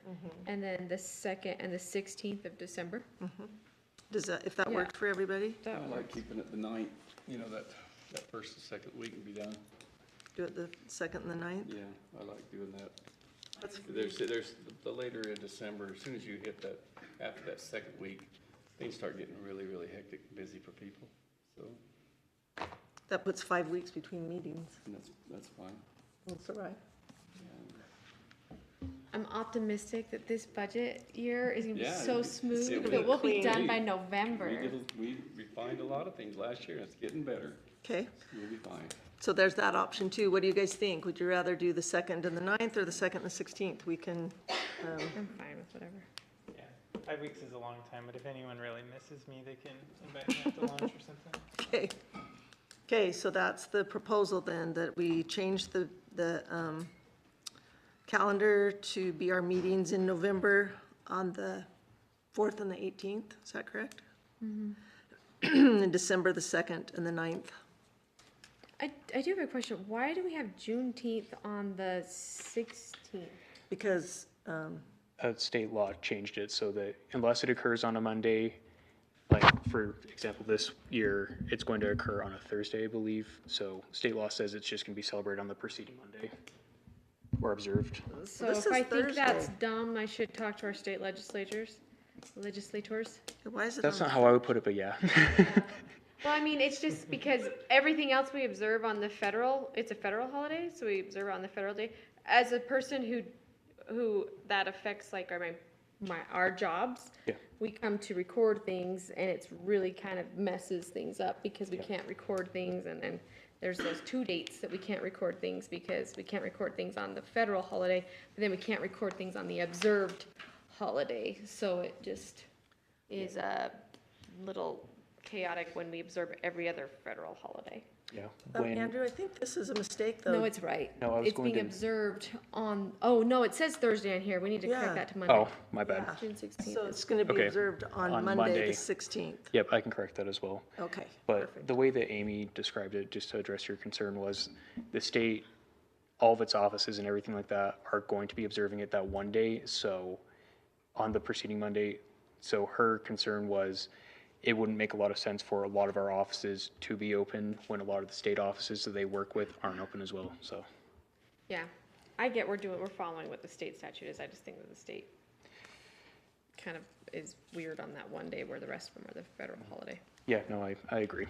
and then the 2nd and the 16th of December? Does that, if that Yeah. worked for everybody? I like keeping it the 9th, that first and second week and be done. Do it the 2nd and the 9th? Yeah, I like doing that. That's- There's the later in December, as soon as you hit that, after that second week, things start getting really, really hectic and busy for people. So, That puts 5 weeks between meetings. and that's fine. That's all right. I'm optimistic that this budget year is gonna be Yeah, so it smooth will. that we'll be Clean. done by November. We refined a lot of things last year, and it's getting better. Okay, We'll be fine. so there's that option too. What do you guys think? Would you rather do the 2nd and the 9th or the 2nd and the 16th? We can, I'm fine with whatever. Yeah, 5 weeks is a long time, but if anyone really misses me, they can invite me out to lunch or something. okay. Okay, so that's the proposal then, that we change the calendar to be our meetings in November on the 4th and the 18th. Is that correct? In December, the 2nd and the 9th. I do have a question. Why do we have Juneteenth on the 16th? Because, State law changed it so that unless it occurs on a Monday, like, for example, this year, it's going to occur on a Thursday, I believe. So state law says it's just going to be celebrated on the preceding Monday, or observed. So This if is I think that's Thursday. dumb, I should talk to our state legislators. why is it? That's on- not how I would put it, but yeah. Well, I mean, it's just because everything else we observe on the federal, it's a federal holiday, so we observe it on the federal day. As a person who that affects like our jobs, Yeah. we come to record things and it's really kind of messes things up because we can't record things and then there's those 2 dates that we can't record things because we can't record things on the federal holiday, but then we can't record things on the observed holiday. So it just is a little chaotic when we observe every other federal holiday. Yeah. When, Andrew, I think this is a mistake though. No, it's right. No, I was It's going being to- observed on, oh, no, it says Thursday on here. We need to correct Yeah. that to Monday. oh, my bad. Yeah. June 16th. So it's gonna be Okay. observed on On Monday, Monday. the 16th. Yep, I can correct that as well. Okay, But perfect. the way that Amy described it, just to address your concern, was the state, all of its offices and everything like that are going to be observing it that one day, so on the preceding Monday. So her concern was it wouldn't make a lot of sense for a lot of our offices to be open when a lot of the state offices that they work with aren't open as well, so. Yeah, I get we're following what the state statute is. I just think that the state kind of is weird on that one day where the rest of them are the federal holiday. Yeah, no, I agree.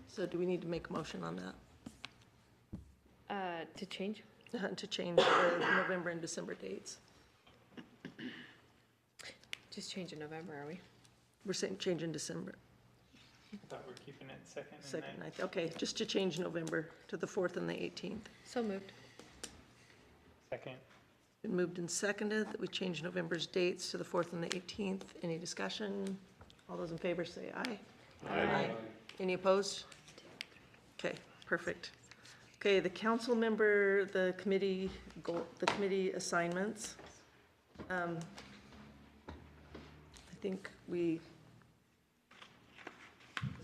So do we need to make a motion on that? To change? To change the November and December dates? Just change in November, are we? We're saying change in December, I thought we're keeping it 2nd and 2nd, 9th. 9th. Okay, just to change November to the 4th and the 18th. So moved. 2nd. Been moved and seconded that we change November's dates to the 4th and the 18th. Any discussion? All those in favor say aye. Aye. Any opposed? Okay, perfect. Okay, the council member, the committee assignments. I think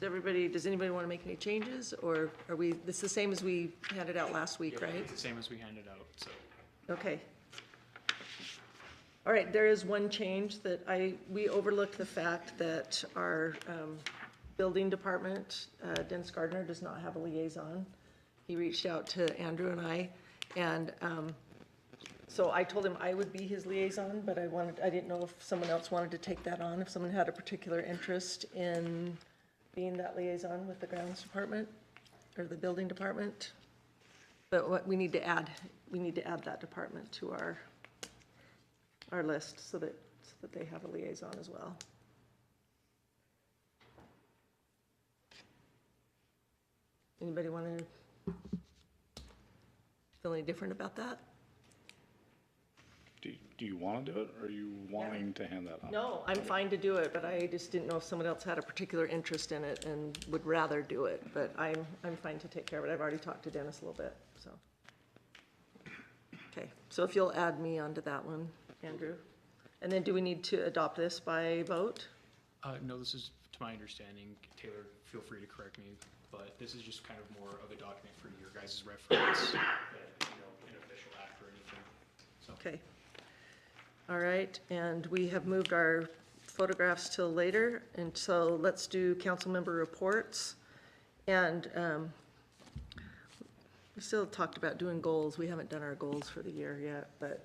does anybody want to make any changes, or are we, this is the same as we handed out last week, right? It's the same as we handed out, so. Okay. All right, there is one change that we overlooked the fact that our building department, Dennis Gardner, does not have a liaison. He reached out to Andrew and I, and so I told him I would be his liaison, but I didn't know if someone else wanted to take that on, if someone had a particular interest in being that liaison with the grounds department or the building department. But what we need to add that department to our list so that they have a liaison as well. Anybody want to feel any different about that? Do you want to do it, or are you wanting to hand that off? No, I'm fine to do it, but I just didn't know if someone else had a particular interest in it and would rather do it, but I'm fine to take care of it. I've already talked to Dennis a little bit, so. Okay, so if you'll add me onto that one, Andrew. And then do we need to adopt this by vote? No, this is, to my understanding, Taylor, feel free to correct me, but this is just kind of more of a document for your guys' reference than, an official act or anything, so. Okay. All right, and we have moved our photographs till later, and so let's do council member reports. And We still talked about doing goals. We haven't done our goals for the year yet, but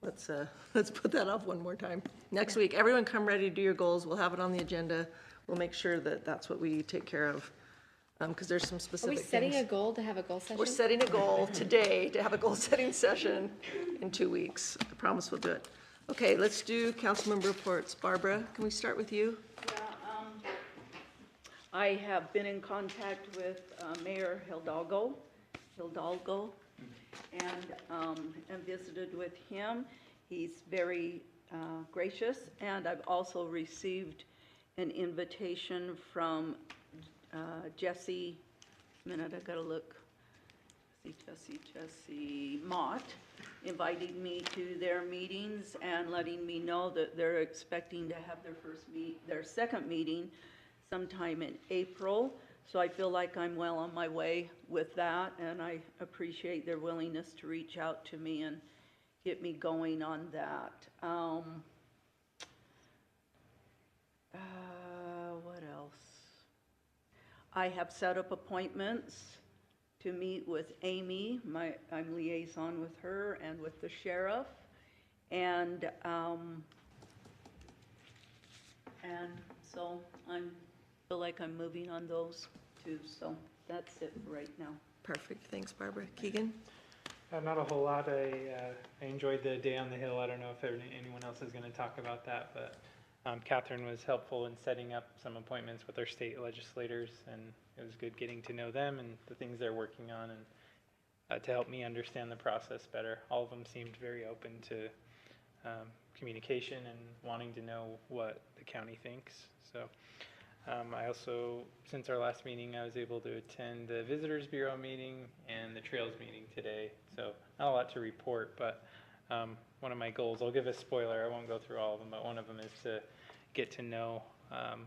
let's put that off one more time. Next week, everyone come ready to do your goals. We'll have it on the agenda. We'll make sure that that's what we take care of, because there's some Are we specific setting a things. goal to have a goal session? We're setting a goal today to have a goal-setting session in 2 weeks. I promise we'll do it. Okay, let's do council member reports. Barbara, can we start with you? I have been in contact with Mayor Hidalgo, and visited with him. He's very gracious, and I've also received an invitation from Jesse, I gotta look, Jesse Mott, inviting me to their meetings and letting me know that they're expecting to have their second meeting sometime in April. So I feel like I'm well on my way with that, and I appreciate their willingness to reach out to me and get me going on that. What else? I have set up appointments to meet with Amy. I'm liaison with her and with the sheriff, and so I feel like I'm moving on those two. So that's it right now. Perfect. Thanks, Barbara. Keegan? Not a whole lot. I enjoyed the day on the Hill. I don't know if anyone else is going to talk about that, but Catherine was helpful in setting up some appointments with our state legislators, and it was good getting to know them and the things they're working on, and to help me understand the process better. All of them seemed very open to communication and wanting to know what the county thinks. So I also, since our last meeting, I was able to attend the Visitors Bureau meeting and the Trails meeting today. So not a lot to report, but one of my goals, I'll give a spoiler, I won't go through all of them, but one of them is to get to know,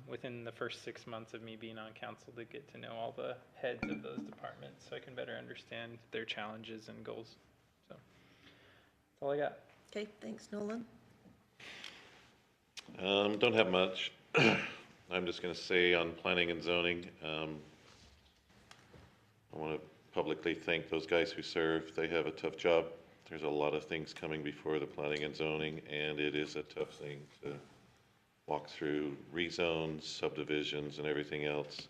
within the first 6 months of me being on council, to get to know all the heads of those departments so I can better understand their challenges and goals. So that's all I got. Okay, thanks. Nolan? Don't have much. I'm just going to say on planning and zoning, I want to publicly thank those guys who serve. They have a tough job. There's a lot of things coming before the planning and zoning, and it is a tough thing to walk through rezones, subdivisions, and everything else.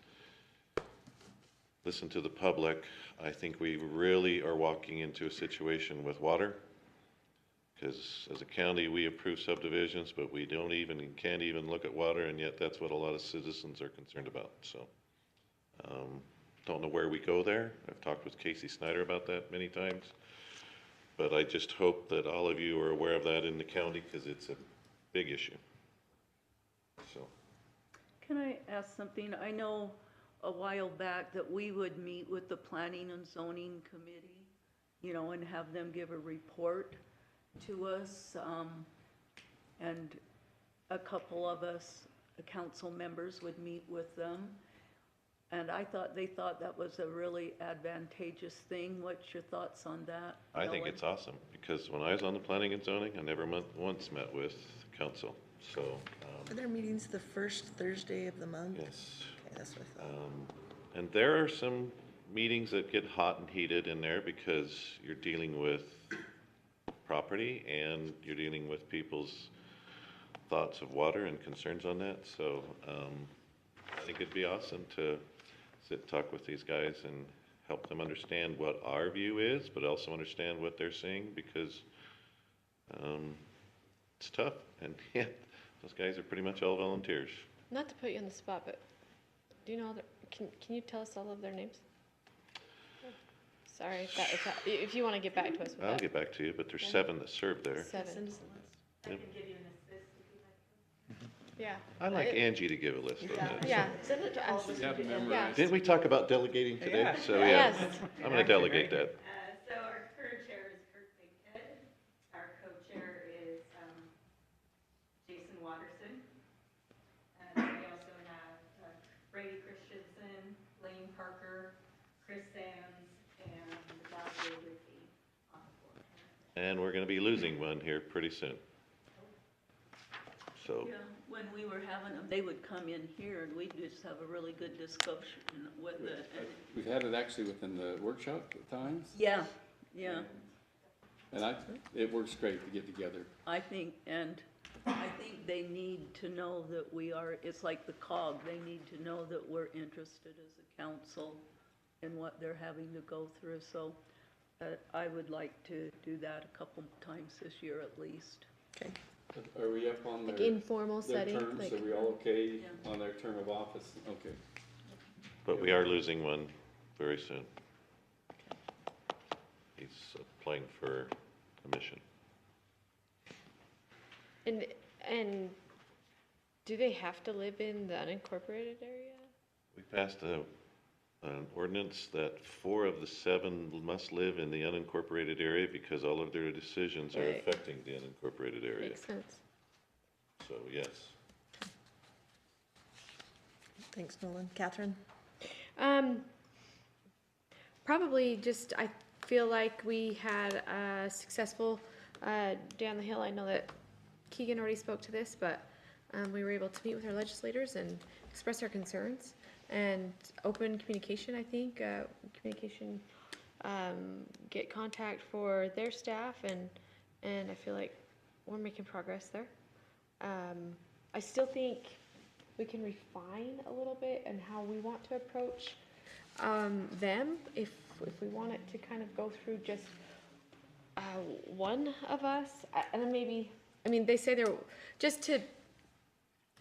Listen to the public. I think we really are walking into a situation with water, because as a county, we approve subdivisions, but we can't even look at water, and yet that's what a lot of citizens are concerned about. So, don't know where we go there. I've talked with Casey Snyder about that many times, but I just hope that all of you are aware of that in the county, because it's a big issue. So. Can I ask something? I know a while back that we would meet with the Planning and Zoning Committee, and have them give a report to us, and a couple of us, the council members, would meet with them. And they thought that was a really advantageous thing. What's your thoughts on that? I think it's awesome, because when I was on the planning and zoning, I never once met with council. So. Are there meetings the first Thursday of the month? Yes. Okay, that's what I thought. And there are some meetings that get hot and heated in there, because you're dealing with property and you're dealing with people's thoughts of water and concerns on that. So I think it'd be awesome to sit and talk with these guys and help them understand what our view is, but also understand what they're seeing, because it's tough. And yeah, those guys are pretty much all volunteers. Not to put you on the spot, but do you know can you tell us all of their names? Sorry, if you want to get back to us with that. I'll get back to you, but there's 7 that serve there. 7. I can give you an assist if you'd like. Yeah. I'd like Angie to give a list of that. Yeah, send it to us. Yeah. Didn't we talk about delegating today? Yeah. So yeah, Yes. I'm going to delegate that. So our current chair is Kurt Bankhead. Our co-chair is Jason Watterson. And we also have Brady Christensen, Lane Parker, Chris Sands, and Dr. Ricky on the board. And we're going to be losing one here pretty soon. So. Yeah, when we were having them, they would come in here and we'd just have a really good discussion with it. And We've had it actually within the workshop at times. yeah, yeah, And it works great to get together. I think they need to know that we are, it's like the COG, they need to know that we're interested as a council in what they're having to go through. So I would like to do that a couple times this year at least. Okay. Are we up on Like their, informal their setting, terms? like- Are we all okay Yeah. on their term of office? Okay. But we are losing one very soon. He's applying for commission. And do they have to live in the unincorporated area? We passed an ordinance that 4 of the 7 must live in the unincorporated area because all of their decisions are Right. affecting the unincorporated area. Makes sense. So, yes. Thanks, Nolan. Catherine? Probably just, I feel like we had a successful down the hill. I know that Keegan already spoke to this, but we were able to meet with our legislators and express our concerns and open communication, I think, get contact for their staff, and I feel like we're making progress there. I still think we can refine a little bit and how we want to approach them, if we want it to kind of go through just one of us, and then maybe, I mean, they say they're, just to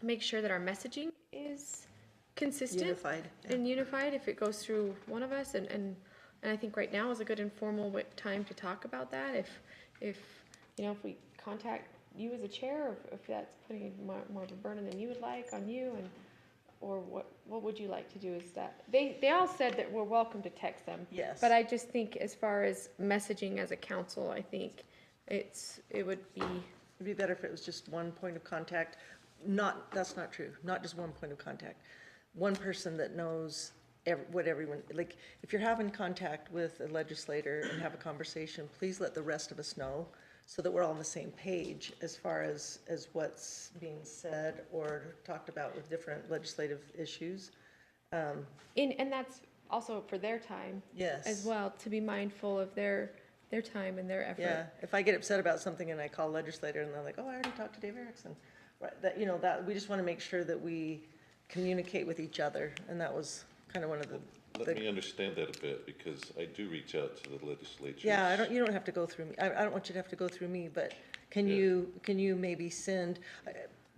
make sure that our messaging is consistent. Unified, yeah. And unified, if it goes through one of us, and I think right now is a good informal time to talk about that, if we contact you as a chair, or if that's putting more of a burden than you would like on you, and or what would you like to do? Is that they all said that we're welcome to text them. Yes. But I just think as far as messaging as a council, I think it would be. It'd be better if it was just one point of contact. That's not true. Not just one point of contact. One person that knows what everyone, like, if you're having contact with a legislator and have a conversation, please let the rest of us know so that we're all on the same page as far as what's being said or talked about with different legislative issues. And that's also for their time. Yes. As well, to be mindful of their time and their effort. Yeah, if I get upset about something and I call legislator and they're like, oh, I already talked to Dave Erickson. Right, that, we just want to make sure that we communicate with each other, and that was kind of one of the. Let me understand that a bit, because I do reach out to the legislatures. Yeah, you don't have to go through me. I don't want you to have to go through me, but can you maybe send,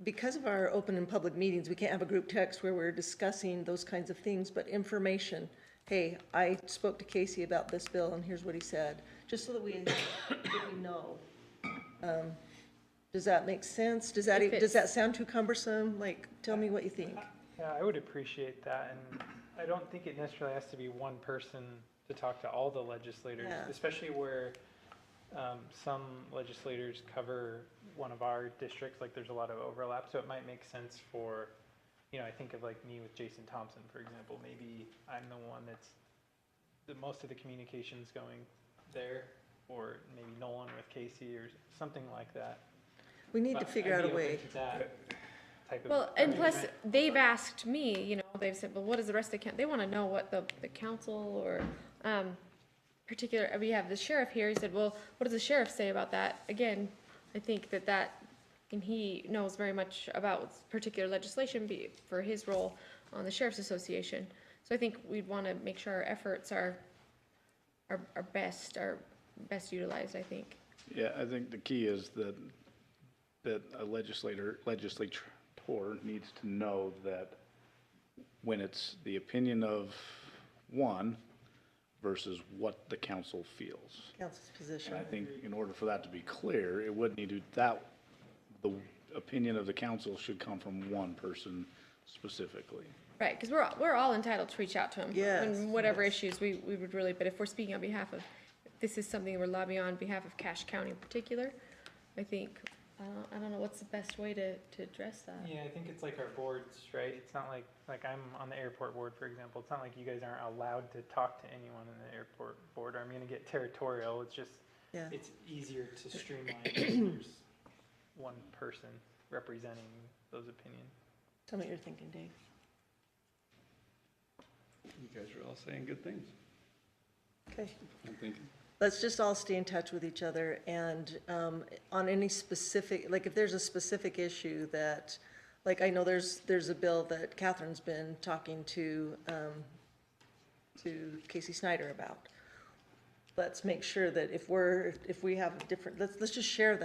because of our open and public meetings, we can't have a group text where we're discussing those kinds of things, but information. Hey, I spoke to Casey about this bill and here's what he said, just so that we know. Does that make sense? Does that sound too cumbersome? Like, tell me what you think. Yeah, I would appreciate that, and I don't think it necessarily has to be one person to talk to all the legislators, Yeah. especially where some legislators cover one of our districts, like there's a lot of overlap, so it might make sense for, I think of like me with Jason Thompson, for example, maybe I'm the one that's, most of the communication's going there, or maybe Nolan with Casey, or something like that. We need to But figure I'd out a be open way. to that type of Well, and plus, arrangement. they've asked me, they've said, well, what does the rest of the they want to know what the council or particular, we have the sheriff here, he said, well, what does the sheriff say about that? Again, I think and he knows very much about particular legislation for his role on the Sheriff's Association. So I think we'd want to make sure our efforts are best utilized, I think. Yeah, I think the key is that a legislator needs to know that when it's the opinion of one versus what the council feels. Council's position. And I think in order for that to be clear, it would need to, the opinion of the council should come from one person specifically. Right, because we're all entitled to reach out to him. Yes, And whatever issues we would really, but if we're speaking on behalf of, this is something we're lobbying on behalf of Cache County in particular, I think, I don't know what's the best way to address that. Yeah, I think it's like our boards, right? It's not like I'm on the airport board, for example. It's not like you guys aren't allowed to talk to anyone in the airport board, or I'm gonna get territorial. It's just, it's easier to streamline if there's one person representing those opinions. Tell me what you're thinking, Dave. You guys are all saying good things, Okay. I'm thinking. Let's just all stay in touch with each other, and on any specific, like if there's a specific issue that, like I know there's a bill that Catherine's been talking to Casey Snyder about. Let's make sure that if we have different, let's just share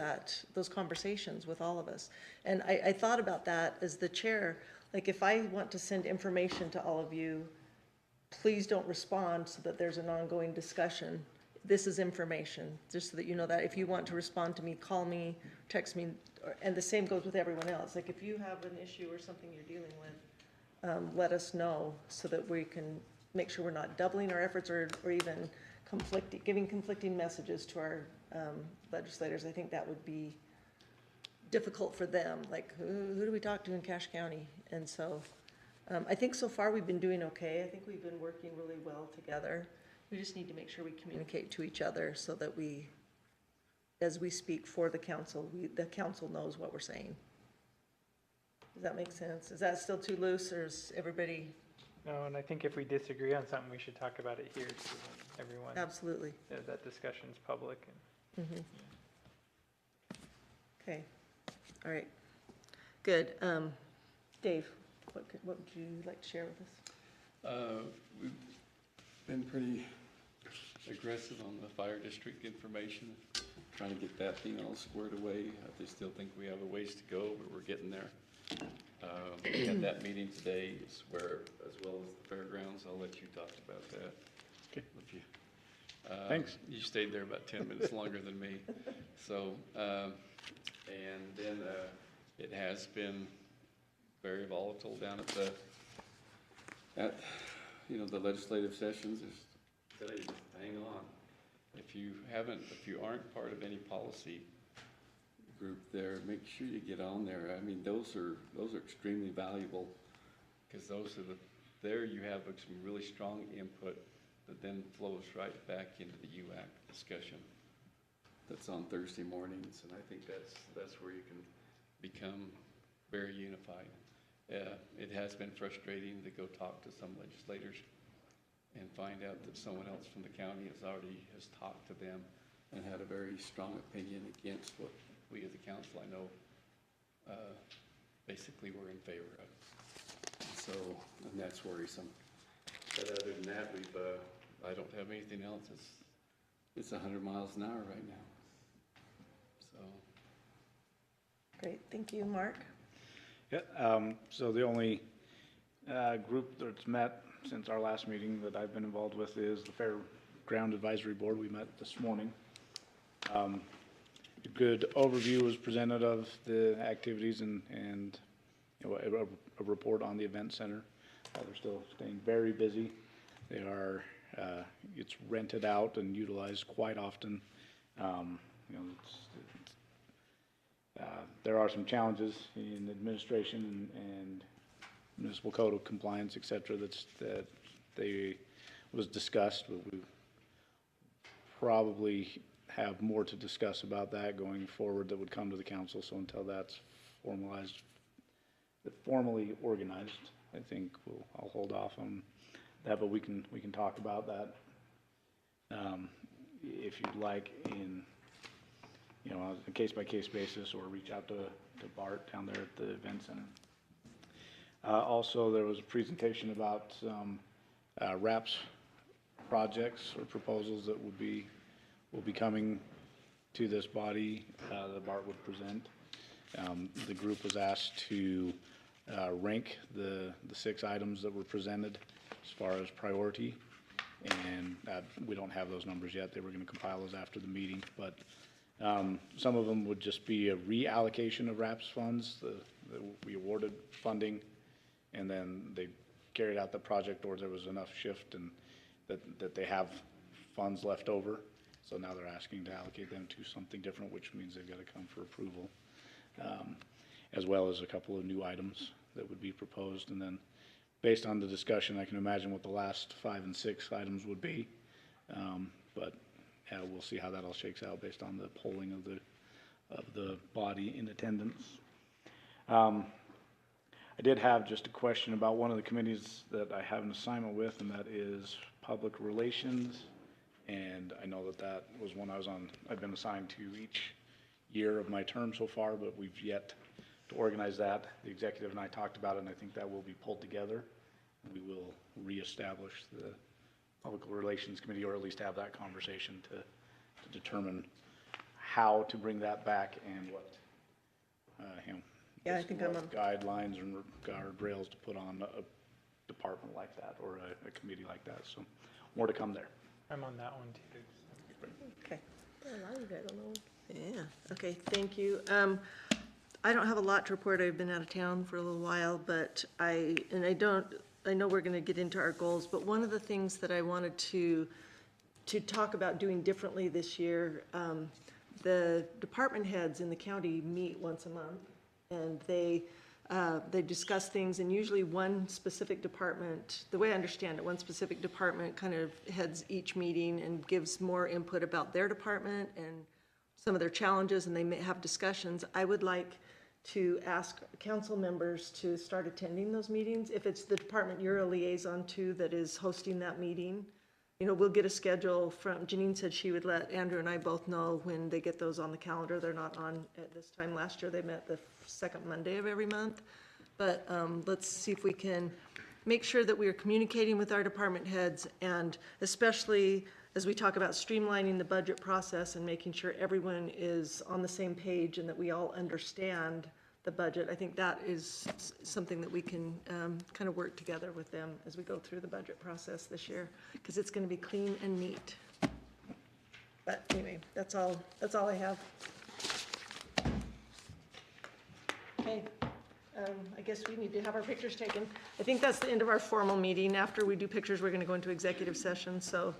those conversations with all of us. And I thought about that as the chair, like if I want to send information to all of you, please don't respond so that there's an ongoing discussion. This is information, just so that you know that. If you want to respond to me, call me, text me, and the same goes with everyone else. Like if you have an issue or something you're dealing with, let us know so that we can make sure we're not doubling our efforts or even giving conflicting messages to our legislators. I think that would be difficult for them. Like, who do we talk to in Cache County? And so I think so far we've been doing okay. I think we've been working really well together. We just need to make sure we communicate to each other so that as we speak for the council knows what we're saying. Does that make sense? Is that still too loose, or is everybody? No, and I think if we disagree on something, we should talk about it here so that everyone. Absolutely. That discussion's public. And, Okay, all right, good. Dave, what would you like to share with us? We've been pretty aggressive on the fire district information, trying to get that thing all squared away. I just still think we have a ways to go, but we're getting there. We had that meeting today, as well as the fairgrounds. I'll let you talk about that. Okay. If you, Thanks. You stayed there about 10 minutes longer than me. So, and then it has been very volatile down at the legislative sessions. Just hang on. If you aren't part of any policy group there, make sure you get on there. I mean, those are extremely valuable, because there you have some really strong input that then flows right back into the UAC discussion that's on Thursday mornings, and I think that's where you can become very unified. It has been frustrating to go talk to some legislators and find out that someone else from the county has talked to them and had a very strong opinion against what we as a council, I know, basically we're in favor of. And that's worrisome. But other than that, I don't have anything else. It's 100 miles an hour right now. So. Great, thank you, Mark. Yeah, so the only group that's met since our last meeting that I've been involved with is the Fairground Advisory Board. We met this morning. A good overview was presented of the activities and a report on the event center. They're still staying very busy. They are, it's rented out and utilized quite often. There are some challenges in administration and municipal code of compliance, et cetera, that was discussed, but we probably have more to discuss about that going forward that would come to the council. So until that's formally organized, I think I'll hold off on that, but we can talk about that if you'd like in a case-by-case basis, or reach out to Bart down there at the event center. Also, there was a presentation about some RAPS projects or proposals that will be coming to this body that Bart would present. The group was asked to rank the 6 items that were presented as far as priority, and we don't have those numbers yet. They were going to compile those after the meeting, but some of them would just be a reallocation of RAPS funds. We awarded funding, and then they carried out the project, or there was enough shift and that they have funds left over. So now they're asking to allocate them to something different, which means they've got to come for approval, as well as a couple of new items that would be proposed. And then based on the discussion, I can imagine what the last 5 and 6 items would be. But we'll see how that all shakes out based on the polling of the body in attendance. I did have just a question about one of the committees that I have an assignment with, and that is Public Relations. And I know that that was one I was on, I've been assigned to each year of my term so far, but we've yet to organize that. The executive and I talked about it, and I think that will be pulled together. We will reestablish the Public Relations Committee, or at least have that conversation to determine how to bring that back and what, Yeah, I think I'm on. guidelines and guardrails to put on a department like that or a committee like that. So more to come there. I'm on that one too. Okay. A lot of you guys don't know. Yeah, okay, thank you. I don't have a lot to report. I've been out of town for a little while, but I know we're gonna get into our goals, but one of the things that I wanted to talk about doing differently this year, the department heads in the county meet once a month, and they discuss things, and usually one specific department, the way I understand it, one specific department kind of heads each meeting and gives more input about their department and some of their challenges, and they may have discussions. I would like to ask council members to start attending those meetings. If it's the department you're a liaison to that is hosting that meeting, you know, we'll get a schedule from, Janine said she would let Andrew and I both know when they get those on the calendar. They're not on at this time. Last year they met the second Monday of every month. But let's see if we can make sure that we are communicating with our department heads, and especially as we talk about streamlining the budget process and making sure everyone is on the same page and that we all understand the budget. I think that is something that we can kind of work together with them as we go through the budget process this year, because it's going to be clean and neat. But anyway, that's all I have. Okay, I guess we need to have our pictures taken. I think that's the end of our formal meeting. After we do pictures, we're going to go into executive session, so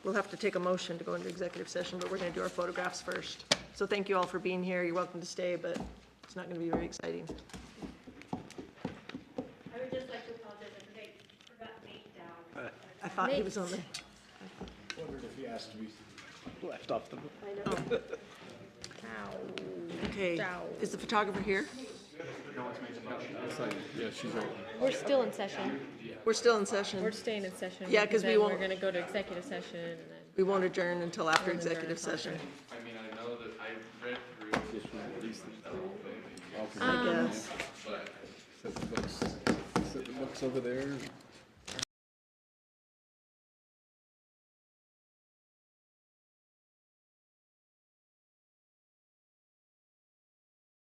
we'll have to take a motion to go into executive session, but we're going to do our photographs first. So thank you all for being here. You're welcome to stay, but it's not going to be very exciting. I would just like to apologize, I forgot Nate down. I thought he was on the. I wondered if he asked to be left off the. I know. Okay, is the photographer here? Yeah, she's right. We're still in session. We're still in session. We're staying in session. Yeah, 'cause we then won't- We're gonna go to executive session and then. We won't adjourn until after executive session. I mean, I know that I read through this one, at least I guess. Set the books over there.